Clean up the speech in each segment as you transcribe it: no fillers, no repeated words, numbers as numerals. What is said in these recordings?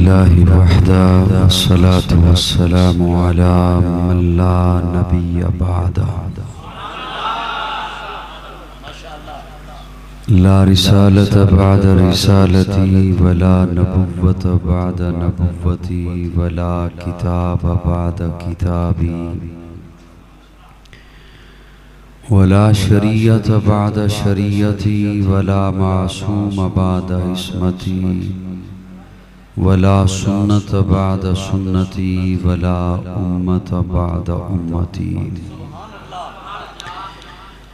لله وحده والصلاة والسلام على من لا نبي بعده لا رسالة بعد رسالتي ولا نبوة بعد نبوتي ولا كتاب بعد كتابي ولا شريعة بعد شريعتي ولا معصوم بعد عصمتي ولا سنة بعد سنتي ولا أمة بعد أمتي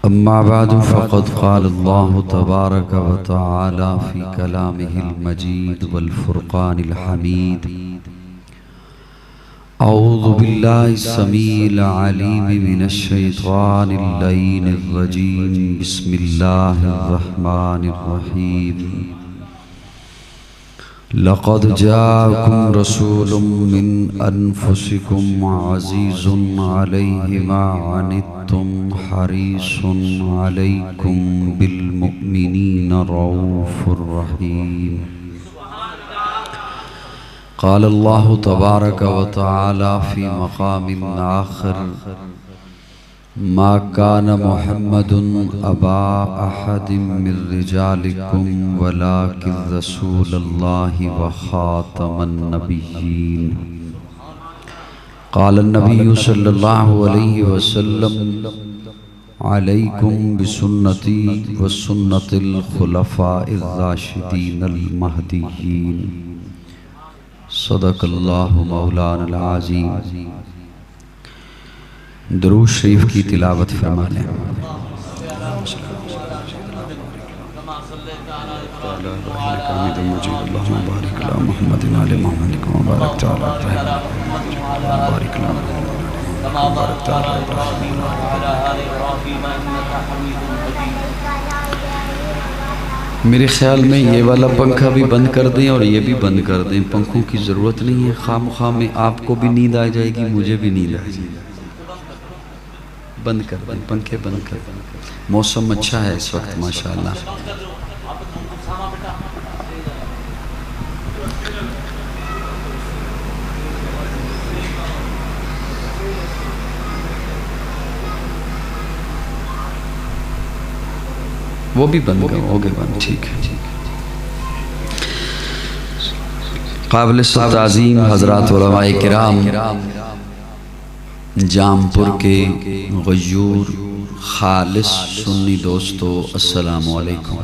أما بعد فقد قال الله تبارك وتعالى في كلامه المجيد والفرقان الحميد أعوذ بالله السميع العليم من الشيطان اللعين الرجيم بسم الله الرحمن الرحيم لقد جاءكم رسول من أنفسكم عزيز عليه ما عنتم حريص عليكم بالمؤمنين رؤوف رحيم قال الله تبارك وتعالى في مقام آخر ما كان محمد أبا أحد من رجالكم ولكن رسول الله وخاتم النبيين قال النبي صلى الله عليه وسلم عليكم بسنتي وسنة الخلفاء الراشدين المهديين صدق الله مولانا العظيم درود شریف کی تلاوت فرما لیں اللہم بارک علی محمد علی محمد کما بارکت علی ابراہیم بارک علی ابراہیم میرے خیال میں یہ والا پنکھا بھی بند کر دیں اور یہ بھی بند کر دیں، پنکھوں کی ضرورت نہیں ہے، خواہ مخواہ میں آپ کو بھی نیند آ جائے گی، مجھے بھی نیند آ جائے گی۔ بند کر دیں، پنکھے بند کر دیں، موسم اچھا ہے اس وقت ماشاءاللہ۔ وہ بھی بند کر، ہو گئے بند، ٹھیک ہے۔ قابل تعظیم حضرات علماء کرام، جام پور کے غیور خالص سنی دوستو، السلام علیکم۔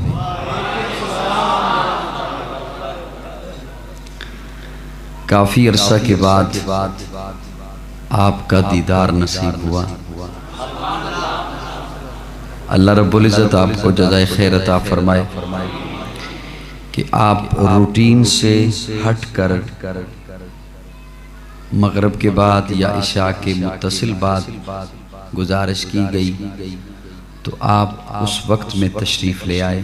کافی عرصہ کے بعد آپ کا دیدار نصیب ہوا، اللہ رب العزت آپ کو جزائے خیر عطا فرمائے کہ آپ روٹین سے ہٹ کر مغرب کے بعد یا عشاء کے متصل بعد گزارش کی گئی تو آپ اس وقت میں تشریف لے آئے،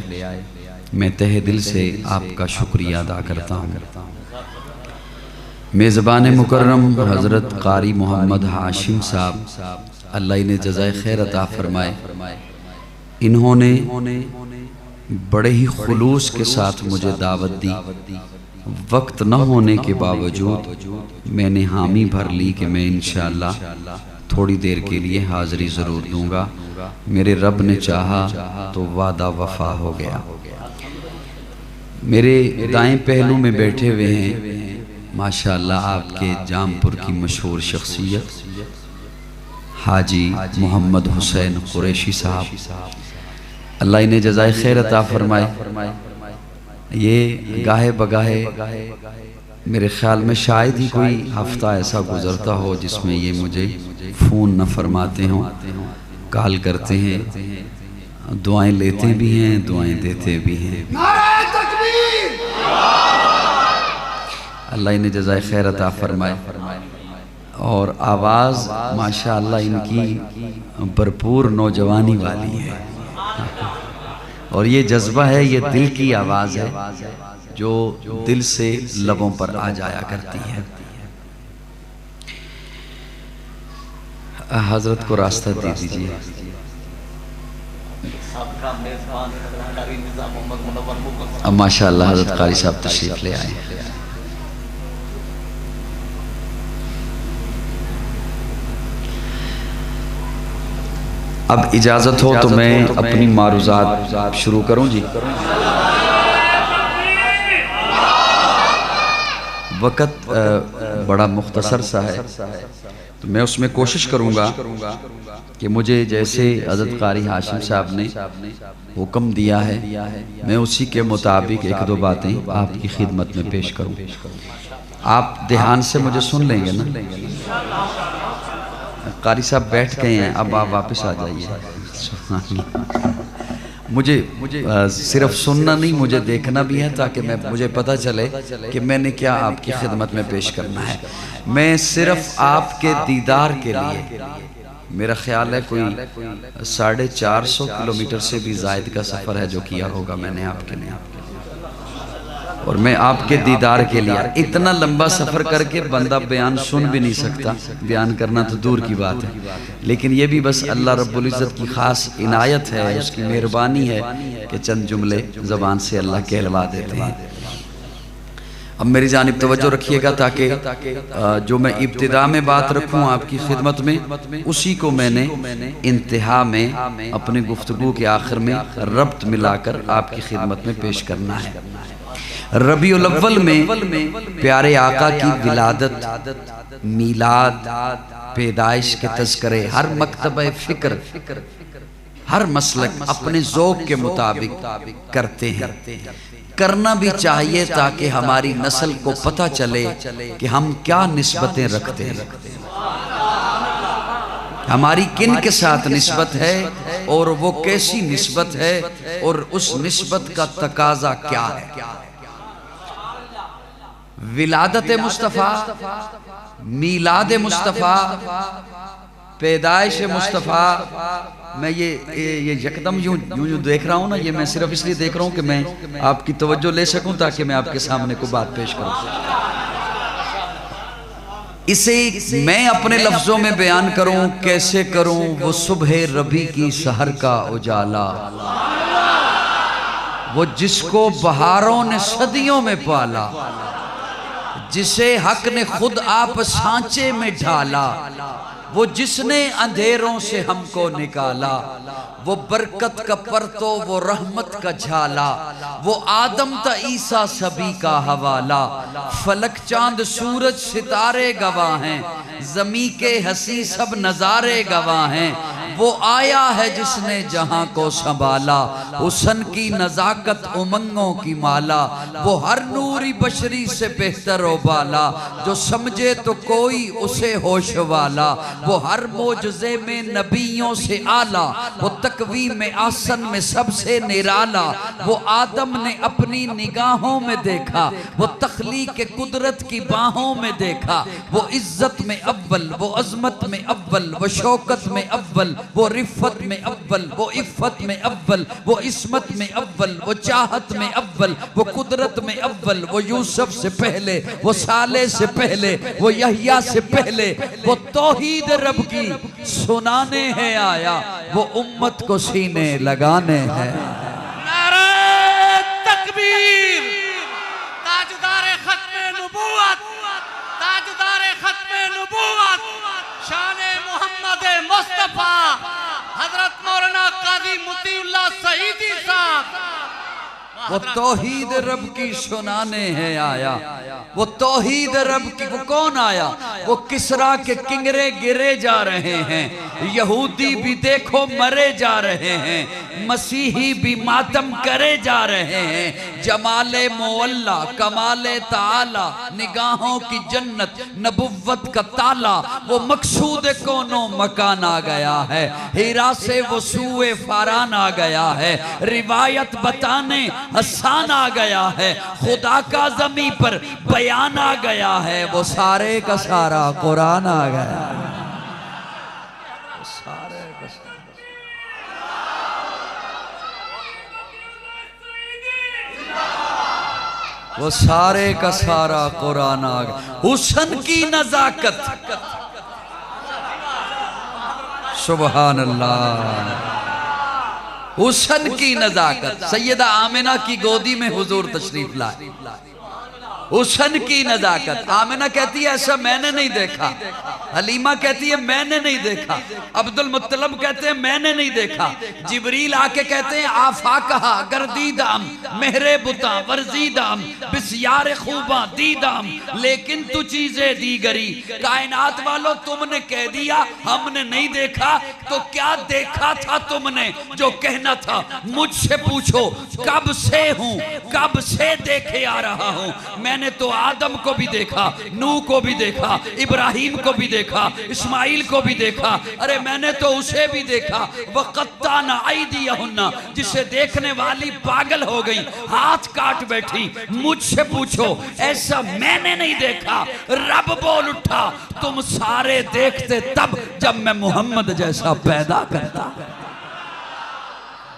میں تہہ دل سے آپ کا شکریہ ادا کرتا ہوں۔ میزبان مکرم حضرت قاری محمد ہاشم صاحب، اللہ انہیں جزائے خیر عطا فرمائے، انہوں نے بڑے ہی خلوص کے ساتھ مجھے دعوت دی، وقت نہ ہونے کے باوجود میں نے حامی بھر لی کہ میں انشاءاللہ تھوڑی دیر کے لیے حاضری ضرور دوں گا، میرے رب نے چاہا تو وعدہ وفا ہو گیا۔ میرے دائیں پہلو میں بیٹھے ہوئے ہیں ماشاءاللہ آپ کے جام پور کی مشہور شخصیت حاجی محمد حسین قریشی صاحب، اللہ انہیں جزائے خیر عطا فرمائے۔ یہ گاہے بگاہے میرے خیال میں شاید ہی کوئی ہفتہ ایسا گزرتا ہو جس میں یہ مجھے فون نہ فرماتے ہوں، کال کرتے ہیں، دعائیں لیتے بھی ہیں، دعائیں دیتے بھی ہیں۔ اللہ انہیں جزائے خیر عطا فرمائے، اور آواز ماشاءاللہ ان کی بھرپور نوجوانی والی ہے، اور یہ جذبہ ہے، یہ دل کی آواز ہے جو دل سے لبوں پر آ جایا کرتی ہے۔ حضرت کو راستہ دے دیجئے۔ اب ماشاءاللہ حضرت قاری صاحب تشریف لے آئے۔ اب اجازت ہو تو میں اپنی معروضات شروع کروں جی. وقت بڑا مختصر سا ہے تو میں اس میں کوشش کروں گا کہ مجھے جیسے حضرت قاری ہاشم صاحب نے حکم دیا ہے میں اسی کے مطابق ایک دو باتیں آپ کی خدمت میں پیش کروں. آپ دھیان سے مجھے سن لیں گے نا؟ قاری صاحب بیٹھ گئے ہیں، اب آپ واپس آ جائیے. مجھے صرف سننا نہیں، مجھے دیکھنا بھی ہے تاکہ مجھے پتہ چلے کہ میں نے کیا آپ کی خدمت میں پیش کرنا ہے. میں صرف آپ کے دیدار کے لیے، میرا خیال ہے کوئی 450 کلومیٹر سے بھی زائد کا سفر ہے جو کیا ہوگا میں نے آپ کے لیے، اور میں آپ کے دیدار کے لیے. اتنا لمبا سفر کر کے بندہ بیان سن بھی نہیں سکتا، بیان کرنا تو دور کی بات ہے، لیکن یہ بھی بس اللہ رب العزت کی خاص عنایت ہے، اس کی مہربانی ہے کہ چند جملے زبان سے اللہ کہلوا دیتے ہیں. اب میری جانب توجہ رکھیے گا تاکہ جو میں ابتدا میں بات رکھوں آپ کی خدمت میں، اسی کو میں نے انتہا میں اپنی گفتگو کے آخر میں ربط ملا کر آپ کی خدمت میں پیش کرنا ہے. ربیع الاول میں پیارے آقا کی ولادت، میلاد، پیدائش کے تذکرے، ہر مکتبہ فکر، ہر مسلک اپنے ذوق کے مطابق کرتے ہیں. کرنا بھی چاہیے تاکہ ہماری نسل کو پتہ چلے کہ ہم کیا نسبتیں رکھتے ہیں، ہماری کن کے ساتھ نسبت ہے اور وہ کیسی نسبت ہے اور اس نسبت کا تقاضا کیا ہے. ولادت مصطفیٰ، میلاد مصطفیٰ، پیدائش مصطفیٰ. میں یہ یکدم یوں دیکھ رہا ہوں نا، یہ میں صرف اس لیے دیکھ رہا ہوں کہ میں آپ کی توجہ لے سکوں تاکہ میں آپ کے سامنے کو بات پیش کروں. اسے میں اپنے لفظوں میں بیان کروں کیسے کروں؟ وہ صبح ربی کی سحر کا اجالا، وہ جس کو بہاروں نے صدیوں میں پالا، جسے حق نے خود آپ سانچے میں ڈھالا، وہ جس نے اندھیروں سے ہم کو نکالا، وہ برکت کا پرتو، وہ رحمت کا جھالا، وہ آدم تا عیسیٰ سبھی کا حوالہ. فلک چاند سورج ستارے گواہ ہیں، زمین کے ہنسی سب نظارے گواہ ہیں. وہ آیا ہے جس نے جہاں کو سنبھالا، حسن کی نزاکت امنگوں کی مالا. وہ ہر نوری بشری سے بہتر و بالا، جو سمجھے تو کوئی اسے ہوش والا. وہ ہر معجزے میں نبیوں سے اعلیٰ، وہ تقویم آسن میں سب سے نرالا. وہ آدم نے اپنی نگاہوں میں دیکھا، وہ تخلیق قدرت کی باہوں میں دیکھا. وہ عزت میں اول، وہ عظمت میں اول، وہ شوکت میں اول، وہ رفت میں اول، وہ عفت میں اول، وہ عصمت میں اول، وہ چاہت میں اول، وہ قدرت میں اول. وہ یوسف سے پہلے، وہ صالح سے پہلے، وہ یحییٰ سے پہلے. وہ توحید رب کی سنانے ہے آیا، وہ امت کو سینے لگانے ہے. نعرہ تکبیر! تاجدار ختم نبوت، تاجدار ختم نبوت، شان محمد مصطفیٰ حضرت مولانا قاضی مطیع اللہ سعیدی صاحب. وہ توحید رب کی سنانے ہے آیا، وہ توحید رب کی. وہ کون آیا؟ وہ کسرا کے کنگرے گرے جا رہے ہیں، یہودی بھی دیکھو مرے جا رہے ہیں، مسیحی بھی ماتم کرے جا رہے ہیں. جمال مولا، کمال تعالی، نگاہوں کی جنت، نبوت کا تالا. وہ مقصود کونوں مکان آ گیا ہے، ہیرا سے وہ سوئے فاران آ گیا ہے. روایت بتانے حسان آ گیا ہے، خدا کا زمین پر بیان آ گیا ہے. وہ سارے کا سارا قرآن آ گیا ہے. وہ سارے کا سارا قرآن آ گیا. حسن کی نزاکت، سبحان اللہ، حسن کی نزاکت. سیدہ آمنہ کی گودی میں حضور تشریف لائے. حسن کی نزاکت. آمنہ کہتی ہے ایسا میں نے نہیں دیکھا. حلیمہ کہتی ہے میں نے نہیں دیکھا. عبدالمطلب کہتے ہیں میں نے نہیں دیکھا. جبریل آ کے کہتے ہیں آفاقہا گردیدام مہرے بتا ورزیدام بسیار خوباں دیدام لیکن تو چیزیں دیگری. کائنات والو تم نے کہہ دیا ہم نے نہیں دیکھا تو کیا دیکھا تھا تم نے جو کہنا تھا. مجھ سے پوچھو کب سے ہوں کب سے دیکھے آ رہا ہوں. میں نے تو آدم کو بھی دیکھا, نوح کو بھی دیکھا, ابراہیم کو بھی دیکھا, اسماعیل کو بھی دیکھا. ارے میں نے تو اسے بھی دیکھا وَقَطَّعْنَ أَيْدِيَهُنَّ جسے دیکھنے والی پاگل ہو گئی ہاتھ کاٹ بیٹھی. مجھ سے پوچھو ایسا میں نے نہیں دیکھا. رب بول اٹھا تم سارے دیکھتے تب جب میں محمد جیسا پیدا کرتا.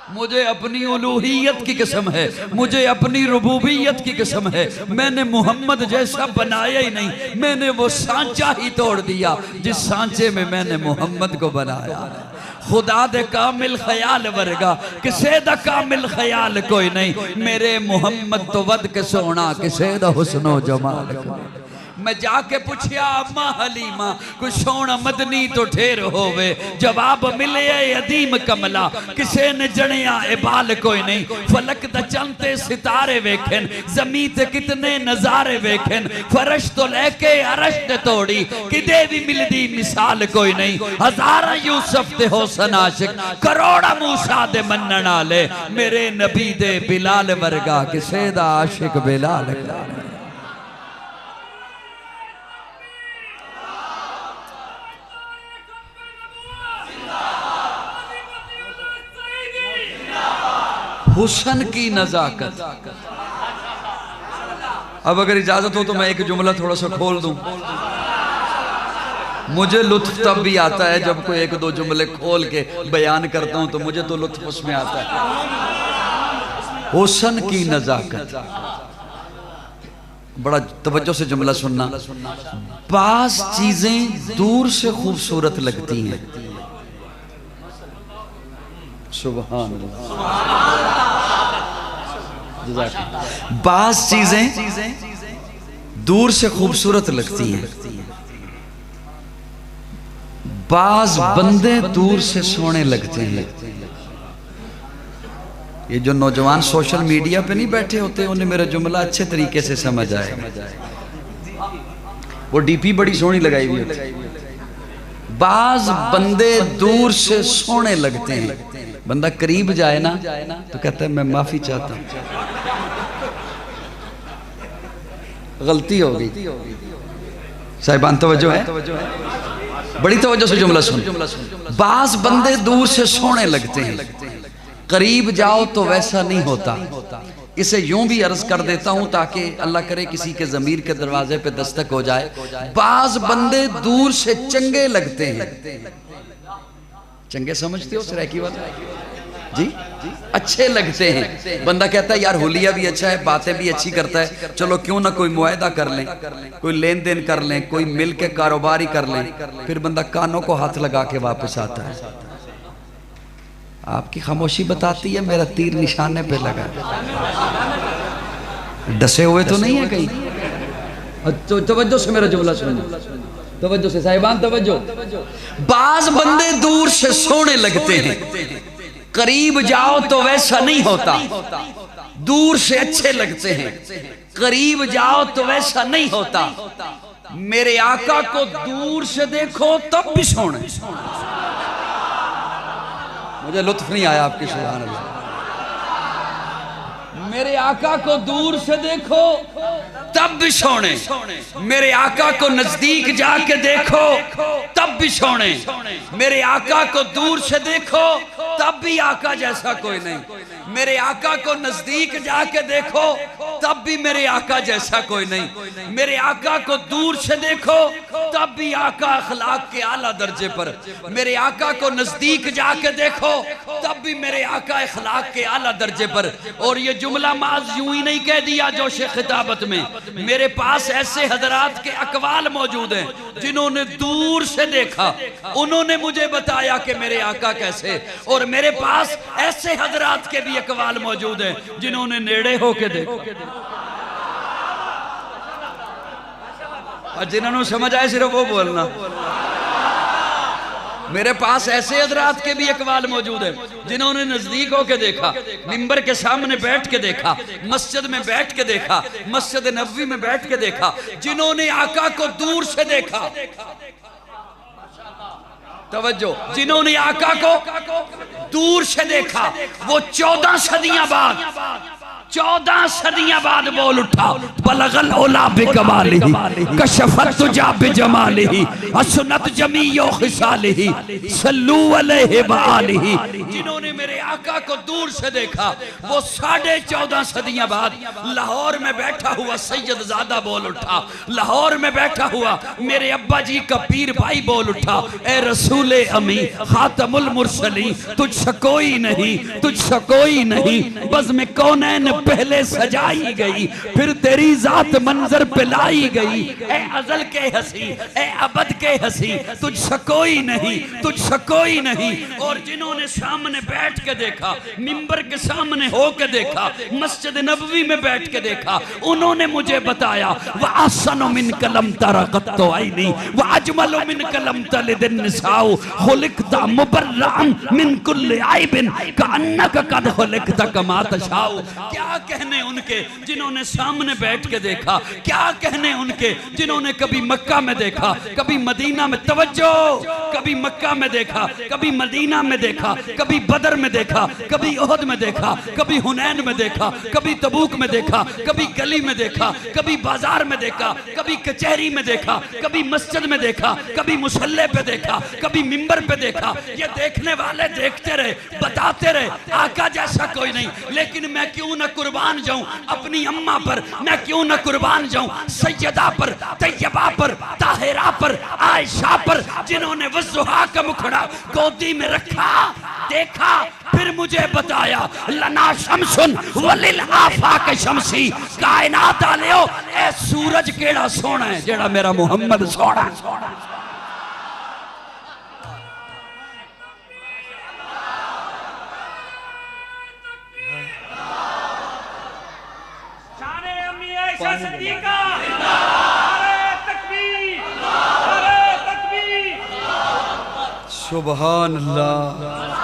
مجھے اپنی الوہیت کی قسم ہے, مجھے اپنی ربوبیت کی قسم ہے, میں نے محمد جیسا بنایا ہی نہیں. میں نے وہ سانچہ ہی توڑ دیا جس سانچے میں میں نے محمد کو بنایا. خدا دے کامل خیال ورگا کسے دا کامل خیال کوئی نہیں. میرے محمد تو ود کے سونا کسے دا حسن و جمال کوئی. میں جا کے پوچھیا اماں حلیمہ کوئی سونا مدنی تو ٹھیر ہوئے. جواب ملے عدیم کملا کسے نے جنیا عبال کوئی نہیں. فلک دا چنتے ستارے ویکھن زمین تے کتنے نظارے ویکھن فرش تو لے کے عرش تے توڑی کدے بھی مل دی مثال کوئی نہیں. ہزارہ یوسف تے حسن عاشق کروڑا موسیٰ دے منن آلے میرے نبی دے بلال ورگا کسے دا عاشق بلال کوئی. حسن کی نزاکت. اب اگر اجازت ہو تو میں ایک جملہ تھوڑا سا کھول دوں. مجھے لطف تب بھی آتا ہے جب کوئی ایک دو جملے کھول کے بیان کرتا ہوں تو مجھے تو لطف اس میں آتا ہے. حسن کی نزاکت. بڑا توجہ سے جملہ سننا. بعض چیزیں دور سے خوبصورت لگتی ہیں. سبحان اللہ. بعض چیزیں دور سے خوبصورت لگتی ہیں. بعض بندے دور سے سونے لگتے ہیں. یہ جو نوجوان سوشل میڈیا پہ نہیں بیٹھے ہوتے انہیں میرا جملہ اچھے طریقے سے سمجھ آئے. وہ ڈی پی بڑی سونی لگائی ہوئی ہوتی. بعض بندے دور سے سونے لگتے ہیں. بندہ قریب جائے نا تو کہتا ہے میں معافی چاہتا ہوں غلطی ہو گئی. صاحبان توجہ ہے, بڑی توجہ سے جملہ سن. بعض بندے دور سے سونے لگتے ہیں, قریب جاؤ تو ویسا نہیں ہوتا. اسے یوں بھی عرض کر دیتا ہوں تاکہ اللہ کرے کسی کے ضمیر کے دروازے پہ دستک ہو جائے. بعض بندے دور سے چنگے لگتے ہیں. چنگے سمجھتے ہو سریکی والا جی, اچھے لگتے ہیں. بندہ کہتا ہے یار حلیہ بھی اچھا ہے, باتیں بھی اچھی کرتا ہے, چلو کیوں نہ کوئی معاہدہ کر لیں, کوئی لین دین کر لیں, کوئی مل کے کاروباری کر لیں. پھر بندہ کانوں کو ہاتھ لگا کے واپس آتا ہے. آپ کی خاموشی بتاتی ہے میرا تیر نشانے پہ لگا. ڈسے ہوئے تو نہیں ہے کہیں. توجہ سے میرا جملہ سنیں, توجہ سے صاحبان توجہ. بعض بندے دور سے سونے لگتے ہیں, قریب جاؤ تو ویسا نہیں ہوتا. دور سے اچھے لگتے ہیں, قریب جاؤ تو ویسا نہیں ہوتا. میرے آقا کو دور سے دیکھو تب بھی سونے. مجھے لطف نہیں آیا آپ کی سبحان اللہ. میرے آقا کو دور سے دیکھو تب بھی سونے. میرے آقا کو نزدیک جا کے دیکھو تب بھی سونے. میرے آقا کو دور سے دیکھو تب بھی آقا جیسا کوئی نہیں. میرے آقا کو نزدیک جا کے دیکھو تب بھی میرے آقا جیسا کوئی نہیں. میرے آقا کو دور سے دیکھو تب بھی آقا اخلاق کے اعلیٰ درجے پر. میرے آقا کو نزدیک جا کے دیکھو تب بھی میرے آقا اخلاق کے اعلیٰ درجے پر. اور یہ جملہ معاذ یوں ہی نہیں کہہ دیا جوش خطابت میں. میرے پاس ایسے حضرات کے اقوال موجود ہیں جنہوں نے دور سے دیکھا, انہوں نے مجھے بتایا کہ میرے آقا کیسے. اور میرے پاس ایسے حضرات کے بھی اقوال موجود ہیں جنہوں نے نیڑے ہو کے دیکھا. اور جنہوں نے سمجھ آئے صرف وہ بولنا. میرے پاس ایسے حضرات کے بھی اقوال موجود ہیں جنہوں نے نزدیک ہو کے دیکھا, منبر کے سامنے بیٹھ کے دیکھا, مسجد میں بیٹھ کے دیکھا, مسجد نبوی میں بیٹھ کے دیکھا, جنہوں نے آقا کو دور سے دیکھا. توجہ, جنہوں نے آقا کو دور سے دیکھا وہ 14 صدیاں بعد بول اٹھا, بلغ العلا بکمالہ کشف الدجی بجمالہ حسنت جمیع خصالہ صلو علیہ وآلہ. جنہوں نے میرے آقا کو دور سے دیکھا وہ 14.5 صدیاں بعد لاہور میں بیٹھا ہوا سید زادہ بول اٹھا, لاہور میں بیٹھا ہوا میرے ابا جی کا پیر بھائی بول اٹھا, اے رسول امی خاتم المرسلین, تجھ سے کوئی نہیں, تجھ سے کوئی نہیں, بزم کونین پہلے سجائی گئی, پھر تیری ذات منظر پہ لائی گئی. اے ازل کے ہنسی, اے ابد کے ہنسی, تجھ سے کوئی نہیں, تجھ سے کوئی نہیں. اور جنہوں نے سامنے بیٹھ کے دیکھا, منبر کے سامنے ہو کے دیکھا, مسجد نبوی میں بیٹھ کے دیکھا, انہوں نے مجھے بتایا وَأَحْسَنُ مِنْكَ لَمْ تَرَ قَطُّ عَيْنِي وَأَجْمَلُ مِنْكَ لَمْ تَلِدِ النِّسَاءُ خُلِقْتَ مُبَرَّأً مِنْ كُلِّ عَيْبٍ كَأَنَّكَ قَدْ خُلِقْتَ كَمَا تَشَاءُ. کیا کہنے ان کے جنہوں نے سامنے بیٹھ کے دیکھا, کیا کہنے ان کے جنہوں نے کبھی مکہ میں دیکھا, کبھی مدینہ میں, توجہ, کبھی مکہ میں دیکھا, کبھی مدینہ میں دیکھا, کبھی بدر میں دیکھا, کبھی احد میں دیکھا, کبھی حنین میں دیکھا, کبھی تبوک میں دیکھا, کبھی گلی میں دیکھا, کبھی بازار میں دیکھا, کبھی کچہری میں دیکھا, کبھی مسجد میں دیکھا, کبھی مصلی پہ دیکھا, کبھی منبر پہ دیکھا. یہ دیکھنے والے دیکھتے رہے, بتاتے رہے آقا جیسا کوئی نہیں. لیکن میں کیوں نہ قربان جاؤں اپنی اماں پر, میں کیوں نہ قربان جاؤں سیدہ پر, طیبہ پر, طاہرہ پر, عائشہ پر, جنہوں نے وضحا کا مکھڑا گودی میں رکھا, دیکھا, پھر مجھے بتایا لنا شمسن وللآفاق شمسی. کائنات آلیو اے سورج کیڑا سونا ہے جیڑا میرا محمد سونا ہے. صدیقہ نعرہ تکبیر, نعرہ تکبیر. سبحان اللہ.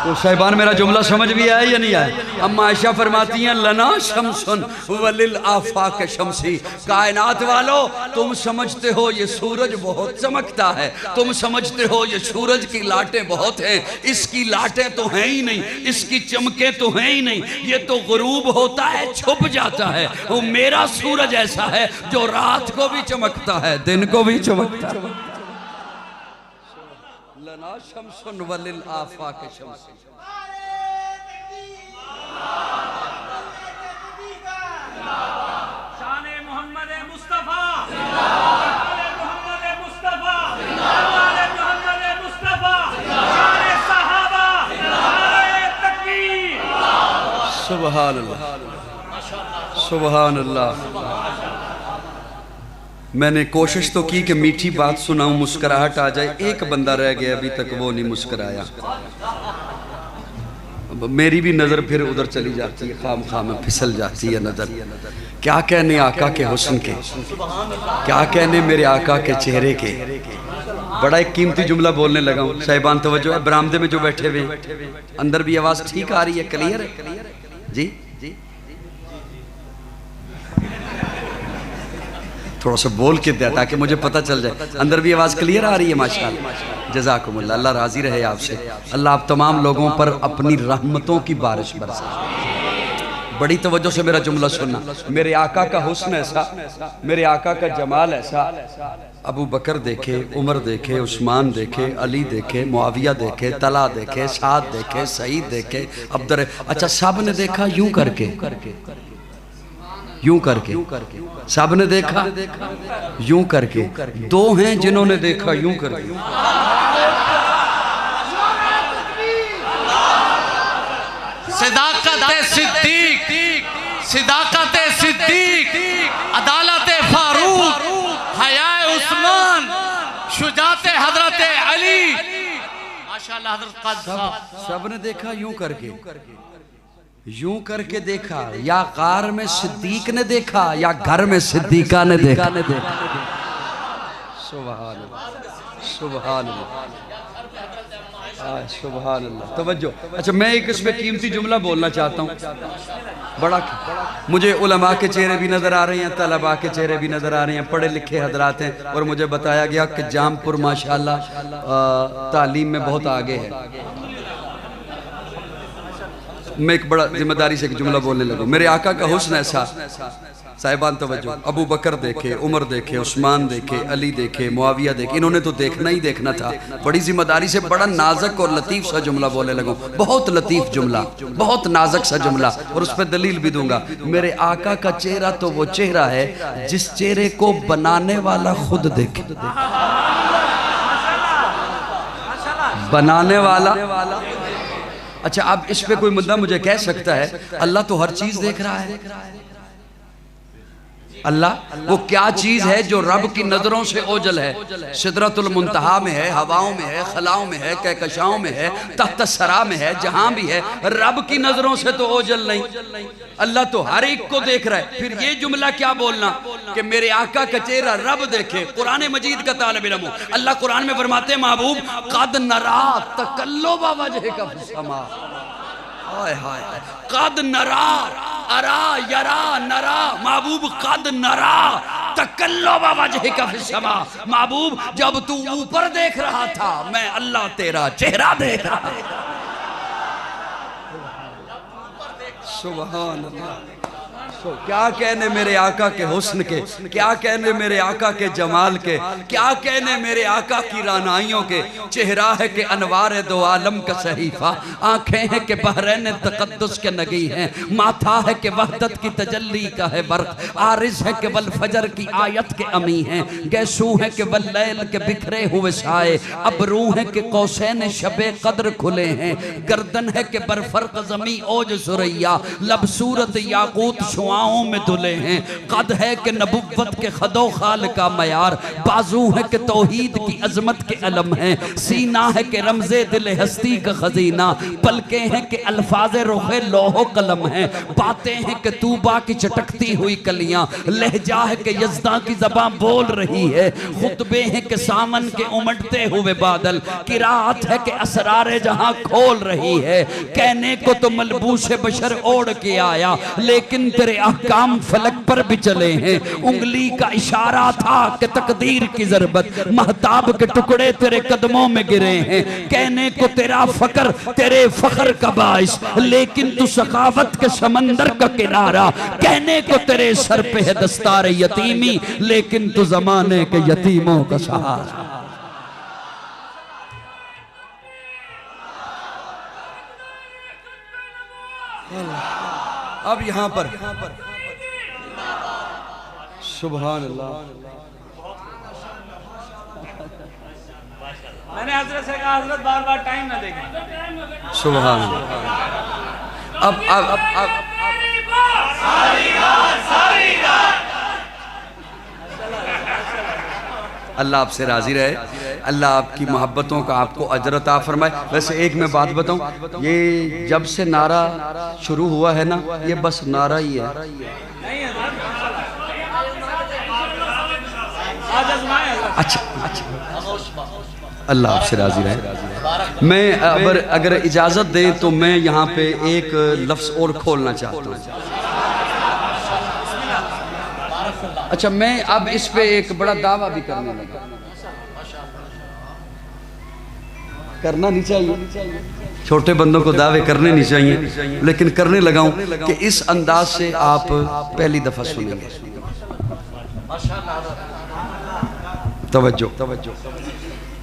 تو صاحبان میرا جملہ سمجھ بھی آیا یا نہیں آیا؟ اما عائشہ فرماتی ہیں لنا شمسن وللآفاق شمسی. کائنات والو تم سمجھتے ہو یہ سورج بہت چمکتا ہے, تم سمجھتے ہو یہ سورج کی لاٹیں بہت ہیں, اس کی لاٹیں تو ہیں ہی نہیں, اس کی چمکیں تو ہیں ہی نہیں, یہ تو غروب ہوتا ہے چھپ جاتا ہے. وہ میرا سورج ایسا ہے جو رات کو بھی چمکتا ہے, دن کو بھی چمکتا ہے. لنا شمسن وللآفاق شمسی. شان محمد مصطفیٰ, شان محمد مصطفیٰ, شان محمد مصطفیٰ, شان صحابہ, نعرہ تکبیر. سبحان اللہ, سبحان اللہ. میں نے کوشش تو کی کہ میٹھی بات سناؤں, مسکراہٹ آ جائے. ایک بندہ رہ گیا ابھی تک, وہ نہیں مسکرایا. میری بھی نظر پھر ادھر چلی جاتی ہے, خام خام میں پھسل جاتی ہے نظر. کیا کہنے آقا کے حسن کے, کیا کہنے میرے آقا کے چہرے کے. بڑا ایک قیمتی جملہ بولنے لگا ہوں. صاحبان توجہ ہے, برآمدے میں جو بیٹھے ہوئے اندر بھی آواز ٹھیک آ رہی ہے, کلیئر ہے جی؟ تھوڑا سا بول کے دیا تاکہ مجھے پتہ چل جائے. اندر بھی آواز کلیئر آ رہی ہے ماشاءاللہ. جزاکم اللہ, اللہ راضی رہے آپ سے. اللہ آپ تمام لوگوں پر اپنی رحمتوں کی بارش برسائے. بڑی توجہ سے میرا جملہ سننا. میرے آقا کا حسن ایسا, میرے آقا کا جمال ایسا, ابو بکر دیکھے, عمر دیکھے, عثمان دیکھے, علی دیکھے, معاویہ دیکھے, طلحہ دیکھے, سعد دیکھے, سعید دیکھے, اچھا سب نے دیکھا یوں کر کے, یوں کر کے. سب نے دیکھا یوں کر کے. دو ہیں جنہوں نے دیکھا یوں کر کے. صداقت صدیق, صداقت صدیق, عدالت فاروق, حیاء عثمان, شجاعت حضرت علی. ماشاءاللہ حضرت قادر صاحب. سب نے دیکھا یوں کر کے, یوں کر کے دیکھا. یا غار میں صدیق نے دیکھا یا گھر میں صدیقہ نے دیکھا. سبحان اللہ سبحان اللہ سبحان اللہ. توجہ. اچھا میں ایک اس میں قیمتی جملہ بولنا چاہتا ہوں. بڑا مجھے علماء کے چہرے بھی نظر آ رہے ہیں, طلباء کے چہرے بھی نظر آ رہے ہیں, پڑھے لکھے حضرات ہیں, اور مجھے بتایا گیا کہ جام پور ماشاءاللہ تعلیم میں بہت آگے ہے. میں ایک بڑا ذمہ داری سے ایک جملہ بولنے لگوں. میرے آقا کا حسن ایسا, صاحبان توجہ, ابو بکر دیکھے, عمر دیکھے, عثمان دیکھے, علی دیکھے, معاویہ دیکھے, انہوں نے تو دیکھنا ہی دیکھنا تھا. بڑی ذمہ داری سے بڑا نازک اور لطیف سا جملہ بولنے لگوں, بہت لطیف جملہ, بہت نازک سا جملہ, اور اس پہ دلیل بھی دوں گا. میرے آقا کا چہرہ تو وہ چہرہ ہے جس چہرے کو بنانے والا خود دیکھے. بنانے والا. اچھا اب اس پہ کوئی مدعا مجھے کہہ سکتا ہے اللہ تو ہر چیز دیکھ رہا ہے. اللہ وہ کیا چیز ہے جو رب کی نظروں سے اوجل ہے؟ سدرۃ المنتہا میں ہے, ہواؤں میں ہے, خلاؤں میں ہے, کہکشاؤں میں ہے, تحت الثری میں ہے, جہاں بھی ہے, رب کی نظروں سے تو اوجل نہیں. اللہ تو ہر ایک کو دیکھ رہا ہے. پھر یہ جملہ کیا بولنا کہ میرے آقا کا چہرہ رب دیکھے. قرآن مجید کا طالب علم ہو, اللہ قرآن میں فرماتے ہیں محبوب قد نرا تقلب وجہک فی السماء. قد نرا, ارا یرا نرا, محبوب قد نرا تقلب وجہک فی السماء. محبوب جب تو اوپر دیکھ رہا تھا میں اللہ تیرا چہرہ دیکھ رہا تھا. سبحان اللہ. کیا کہنے میرے آقا کے حسن کے, کیا کہنے میرے آقا کے جمال کے, کیا کہنے میرے آقا کی رانائیوں کے. چہرہ ہے کہ انوار دو عالم کا صحیفہ, آنکھیں ہیں کہ بحرین تقدس کے نگی ہیں, ماتھا ہے کہ وحدت کی تجلی کا ہے برق, عارض ہے کہ والفجر کی آیت کے امی ہیں, گیسو ہے کہ واللیل کے بکھرے ہوئے سائے, ابرو ہے کہ قوسین شب قدر کھلے ہیں, گردن ہے کہ برفرق زمیں اوج سریا, لب صورت یاقوت شعاعوں میں دھلے ہیں, قد ہے کہ نبوت کے خد و خال کا معیار, بازو ہے کہ توحید کی عظمت کے علم ہیں, سینہ ہے کہ رمز دل ہستی کا خزینہ, پلکیں ہیں کہ الفاظ رخ لوح و قلم ہیں, باتیں ہیں کہ طوبہ کی چٹکتی ہوئی کلیاں, لہجہ ہے کہ یزداں کی زبان بول رہی ہے, خطبے ہیں کہ سامن کے امٹتے ہوئے بادل, قرات ہے کہ اسرار جہاں کھول رہی ہے. کہنے کو تو ملبوس بشر اوڑ کے آیا لیکن تیرے احکام فلک پر بھی چلے ہیں, انگلی کا اشارہ تھا کہ تقدیر کی ضربت, مہتاب کے ٹکڑے تیرے قدموں میں گرے ہیں. کہنے کو تیرا فقر تیرے فخر کا باعث لیکن تو سخاوت کے سمندر کا کنارہ, کہنے کو تیرے سر پہ ہے دستار یتیمی لیکن تو زمانے کے یتیموں کا سہارا. اب یہاں پر سبحان اللہ. میں نے حضرت سے کہا حضرت بار بار ٹائم نہ دیکھیں. سبحان اللہ. اب اللہ آپ سے راضی رہے, اللہ آپ کی محبتوں کا آپ کو اجر عطا فرمائے. ویسے ایک میں بات بتاؤں, یہ جب سے نعرہ شروع ہوا ہے نا یہ بس نعرہ ہی ہے. اچھا اللہ آپ سے راضی رہے. میں اگر اجازت دیں تو میں یہاں پہ ایک لفظ اور کھولنا چاہتا ہوں. اچھا میں اب اس پہ ایک بڑا دعویٰ بھی کرنے لگا. کرنا نہیں چاہیے, چھوٹے بندوں کو دعوے کرنے نہیں چاہیے, لیکن کرنے لگا ہوں کہ اس انداز سے آپ پہلی دفعہ سنیں گے. توجہ.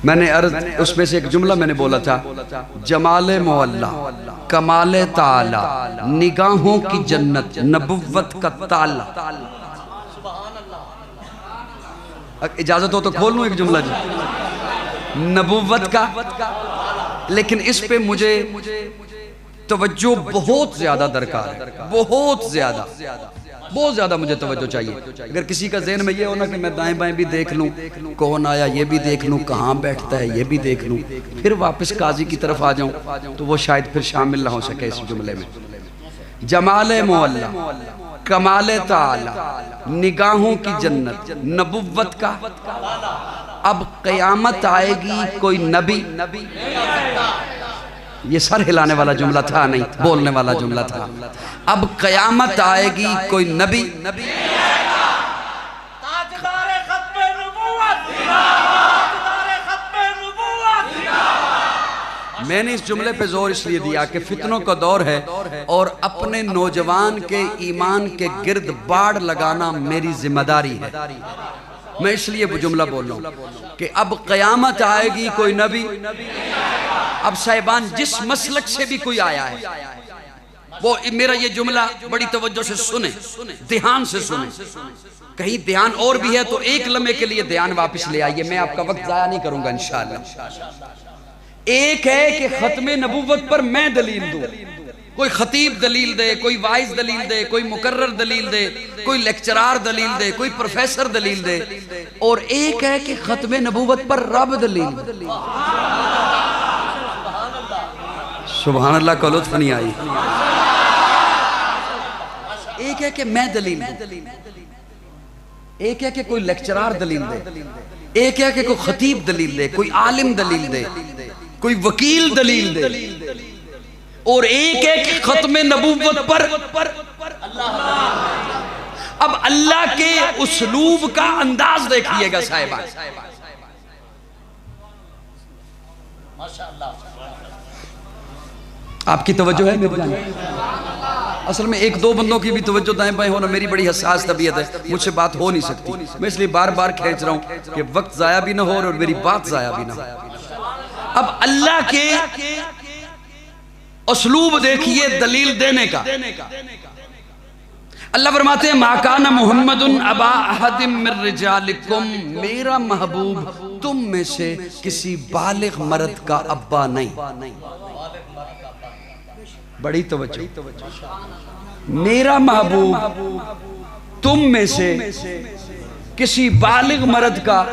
میں نے اس میں سے ایک جملہ میں نے بولا تھا, جمال مولا, کمال تعالی, نگاہوں کی جنت, نبوت کا تالا. اجازت ہو تو کھول لوں ایک جملہ جی, نبوت کا. لیکن اس پہ مجھے توجہ بہت زیادہ درکار ہے, بہت زیادہ مجھے توجہ چاہیے. اگر کسی کا ذہن میں یہ ہونا کہ میں دائیں بائیں بھی دیکھ لوں, کون آیا یہ بھی دیکھ لوں, کہاں بیٹھتا ہے یہ بھی دیکھ لوں, پھر واپس قاضی کی طرف آ جاؤں, تو وہ شاید پھر شامل نہ ہو سکے اس جملے میں. جمال مولا, کمال تعالی, نگاہوں کی جنت, نبوت کا اب قیامت آئے گی کوئی نبی، یہ سر ہلانے والا جملہ تھا نہیں، بولنے والا جملہ تھا. اب قیامت آئے گی کوئی نبی، میں نے اس جملے پہ زور اس لیے دیا کہ فتنوں کا دور ہے اور اپنے نوجوان کے ایمان کے گرد باڑ لگانا میری ذمہ داری ہے. میں اس لیے وہ جملہ بول رہا ہوں کہ اب قیامت آئے گی کوئی نبی. اب صاحبان جس مسلک سے بھی کوئی آیا ہے وہ میرا یہ جملہ بڑی توجہ سے سنیں، دھیان سے سنیں. کہیں دھیان اور بھی ہے تو ایک لمحے کے لیے دھیان واپس لے آئیے، میں آپ کا وقت ضائع نہیں کروں گا انشاءاللہ. ایک ہے کہ ختم نبوت پر میں دلیل دوں، کوئی خطیب دلیل دے، کوئی وائز دلیل دے، کوئی مقرر دلیل دے، کوئی لیکچرار دلیل دے، کوئی پروفیسر دلیل دے. اور ایک ہے کہ ختم نبوت پر رب دلیل دے. سبحان اللہ کا لطف نہیں آئی. ایک ہے کہ میں دلیل دوں، ایک ہے کہ کوئی لیکچرار دلیل دے، ایک ہے کہ کوئی خطیب دلیل دے، کوئی عالم دلیل دے، کوئی وکیل دلیل دے، اور ایک ہے کہ ختم نبوت پر. اب اللہ کے اسلوب کا انداز دیکھئے گا صاحبان. آپ کی توجہ ہے میرے جانے؟ اصل میں ایک دو بندوں کی بھی توجہ دائیں بائیں ہونا میری بڑی حساس طبیعت ہے، مجھ سے بات ہو نہیں سکتی. میں اس لیے بار بار کھینچ رہا ہوں کہ وقت ضائع بھی نہ ہو اور میری بات ضائع بھی نہ ہو. اب اللہ کے اسلوب دیکھیے دلیل دینے کا. اللہ فرماتے ہیں مَا كَانَ مُحَمَّدٌ أَبَا أَحَدٍ مِّن رِجَالِكُمْ، میرا محبوب تم میں سے کسی بالغ مرد کا ابا نہیں. بڑی توجہ. میرا محبوب تم میں سے کسی بالغ مرد کا.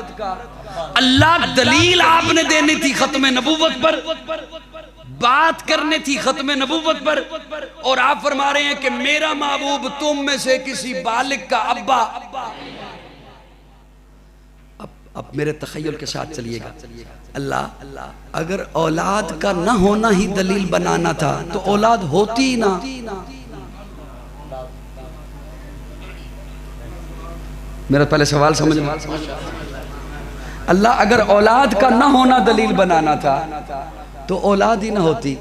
اللہ دلیل آپ نے دینی تھی ختم نبوت پر، بات کرنی تھی ختم نبوت پر، اور آپ فرما رہے ہیں کہ میرا محبوب تم میں سے کسی بالغ کا ابا. اب میرے تخیل کے ساتھ چلیے گا. اللہ اگر اولاد کا نہ ہونا ہی دلیل بنانا تھا تو اولاد ہوتی نہ. میرا پہلے سوال سمجھ میں. اللہ اگر اولاد کا نہ ہونا دلیل بنانا تھا تو اولاد ہی نہ ہوتی.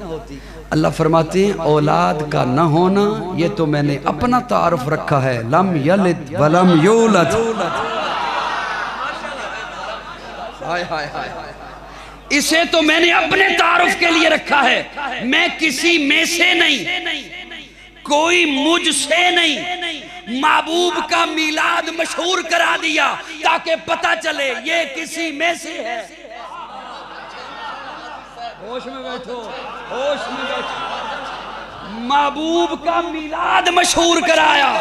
اللہ فرماتے ہیں اولاد کا نہ ہونا یہ تو میں نے اپنا تعارف رکھا ہے، لم یلد ولم یولد. اسے تو میں نے اپنے تعارف کے لیے رکھا ہے. میں کسی میں سے نہیں، کوئی مجھ سے نہیں. محبوب کا میلاد مشہور کرا دیا تاکہ پتہ چلے یہ کسی میں سے ہے. ہوش میں بیٹھو، ہوش میں بیٹھو. محبوب کا میلاد مشہور کرایا،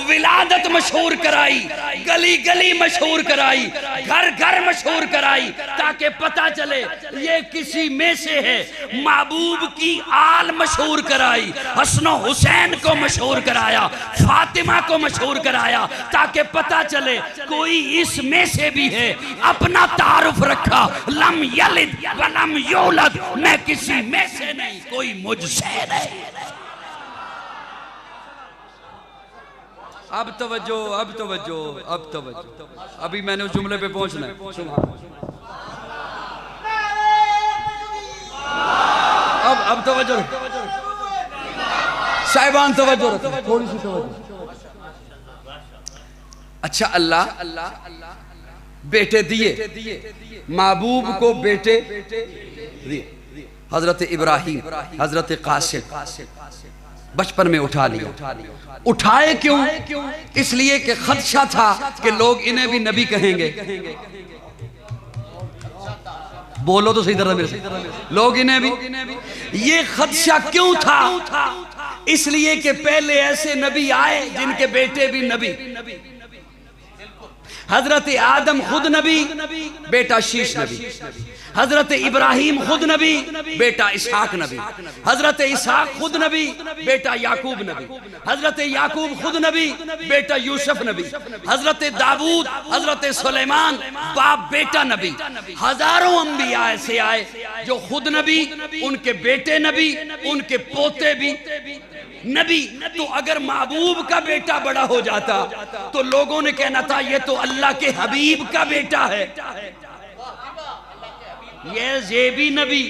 ولادت مشہور کرائی، گلی گلی مشہور کرائی، گھر گھر مشہور کرائی تاکہ پتہ چلے یہ کسی میں سے ہے. محبوب کی آل مشہور کرائی، حسن و حسین کو مشہور کرایا، فاطمہ کو مشہور کرایا تاکہ پتہ چلے کوئی اس میں سے بھی ہے. اپنا تعارف رکھا، لم یلد ولم یولد، میں کسی میں سے نہیں، کوئی مجھ سے نہیں. اب توجہ، اب توجہ، اب توجہ. ابھی میں نے اس جملے پہ پہنچنا ہے. اب توجہ صاحبان، توجہ رکھیں، تھوڑی سی توجہ. اچھا اللہ بیٹے دیے، محبوب کو بیٹے دیے. حضرت ابراہیم، حضرت قاسم بچپن میں اٹھا لیا. اٹھائے کیوں؟ اس لیے کہ خدشہ تھا کہ لوگ انہیں بھی نبی کہیں گے. بولو تو صحیح طرح میرے سے. لوگ انہیں بھی. یہ خدشہ کیوں تھا؟ اس لیے کہ پہلے ایسے نبی آئے جن کے بیٹے بھی نبی. حضرت آدم خود نبی، بیٹا شیش نبی. حضرت ابراہیم خود نبی، بیٹا اسحاق نبی. حضرت اسحاق خود نبی، بیٹا یعقوب نبی. حضرت یعقوب خود نبی، بیٹا یوسف نبی. حضرت داؤد، حضرت سلیمان، باپ بیٹا نبی. ہزاروں انبیاء ایسے آئے جو خود نبی، ان کے بیٹے نبی، ان کے پوتے بھی نبی. تو اگر محبوب کا بیٹا بڑا ہو جاتا تو لوگوں نے کہنا تھا یہ تو اللہ کے حبیب کا بیٹا ہے، یہ بھی نبی.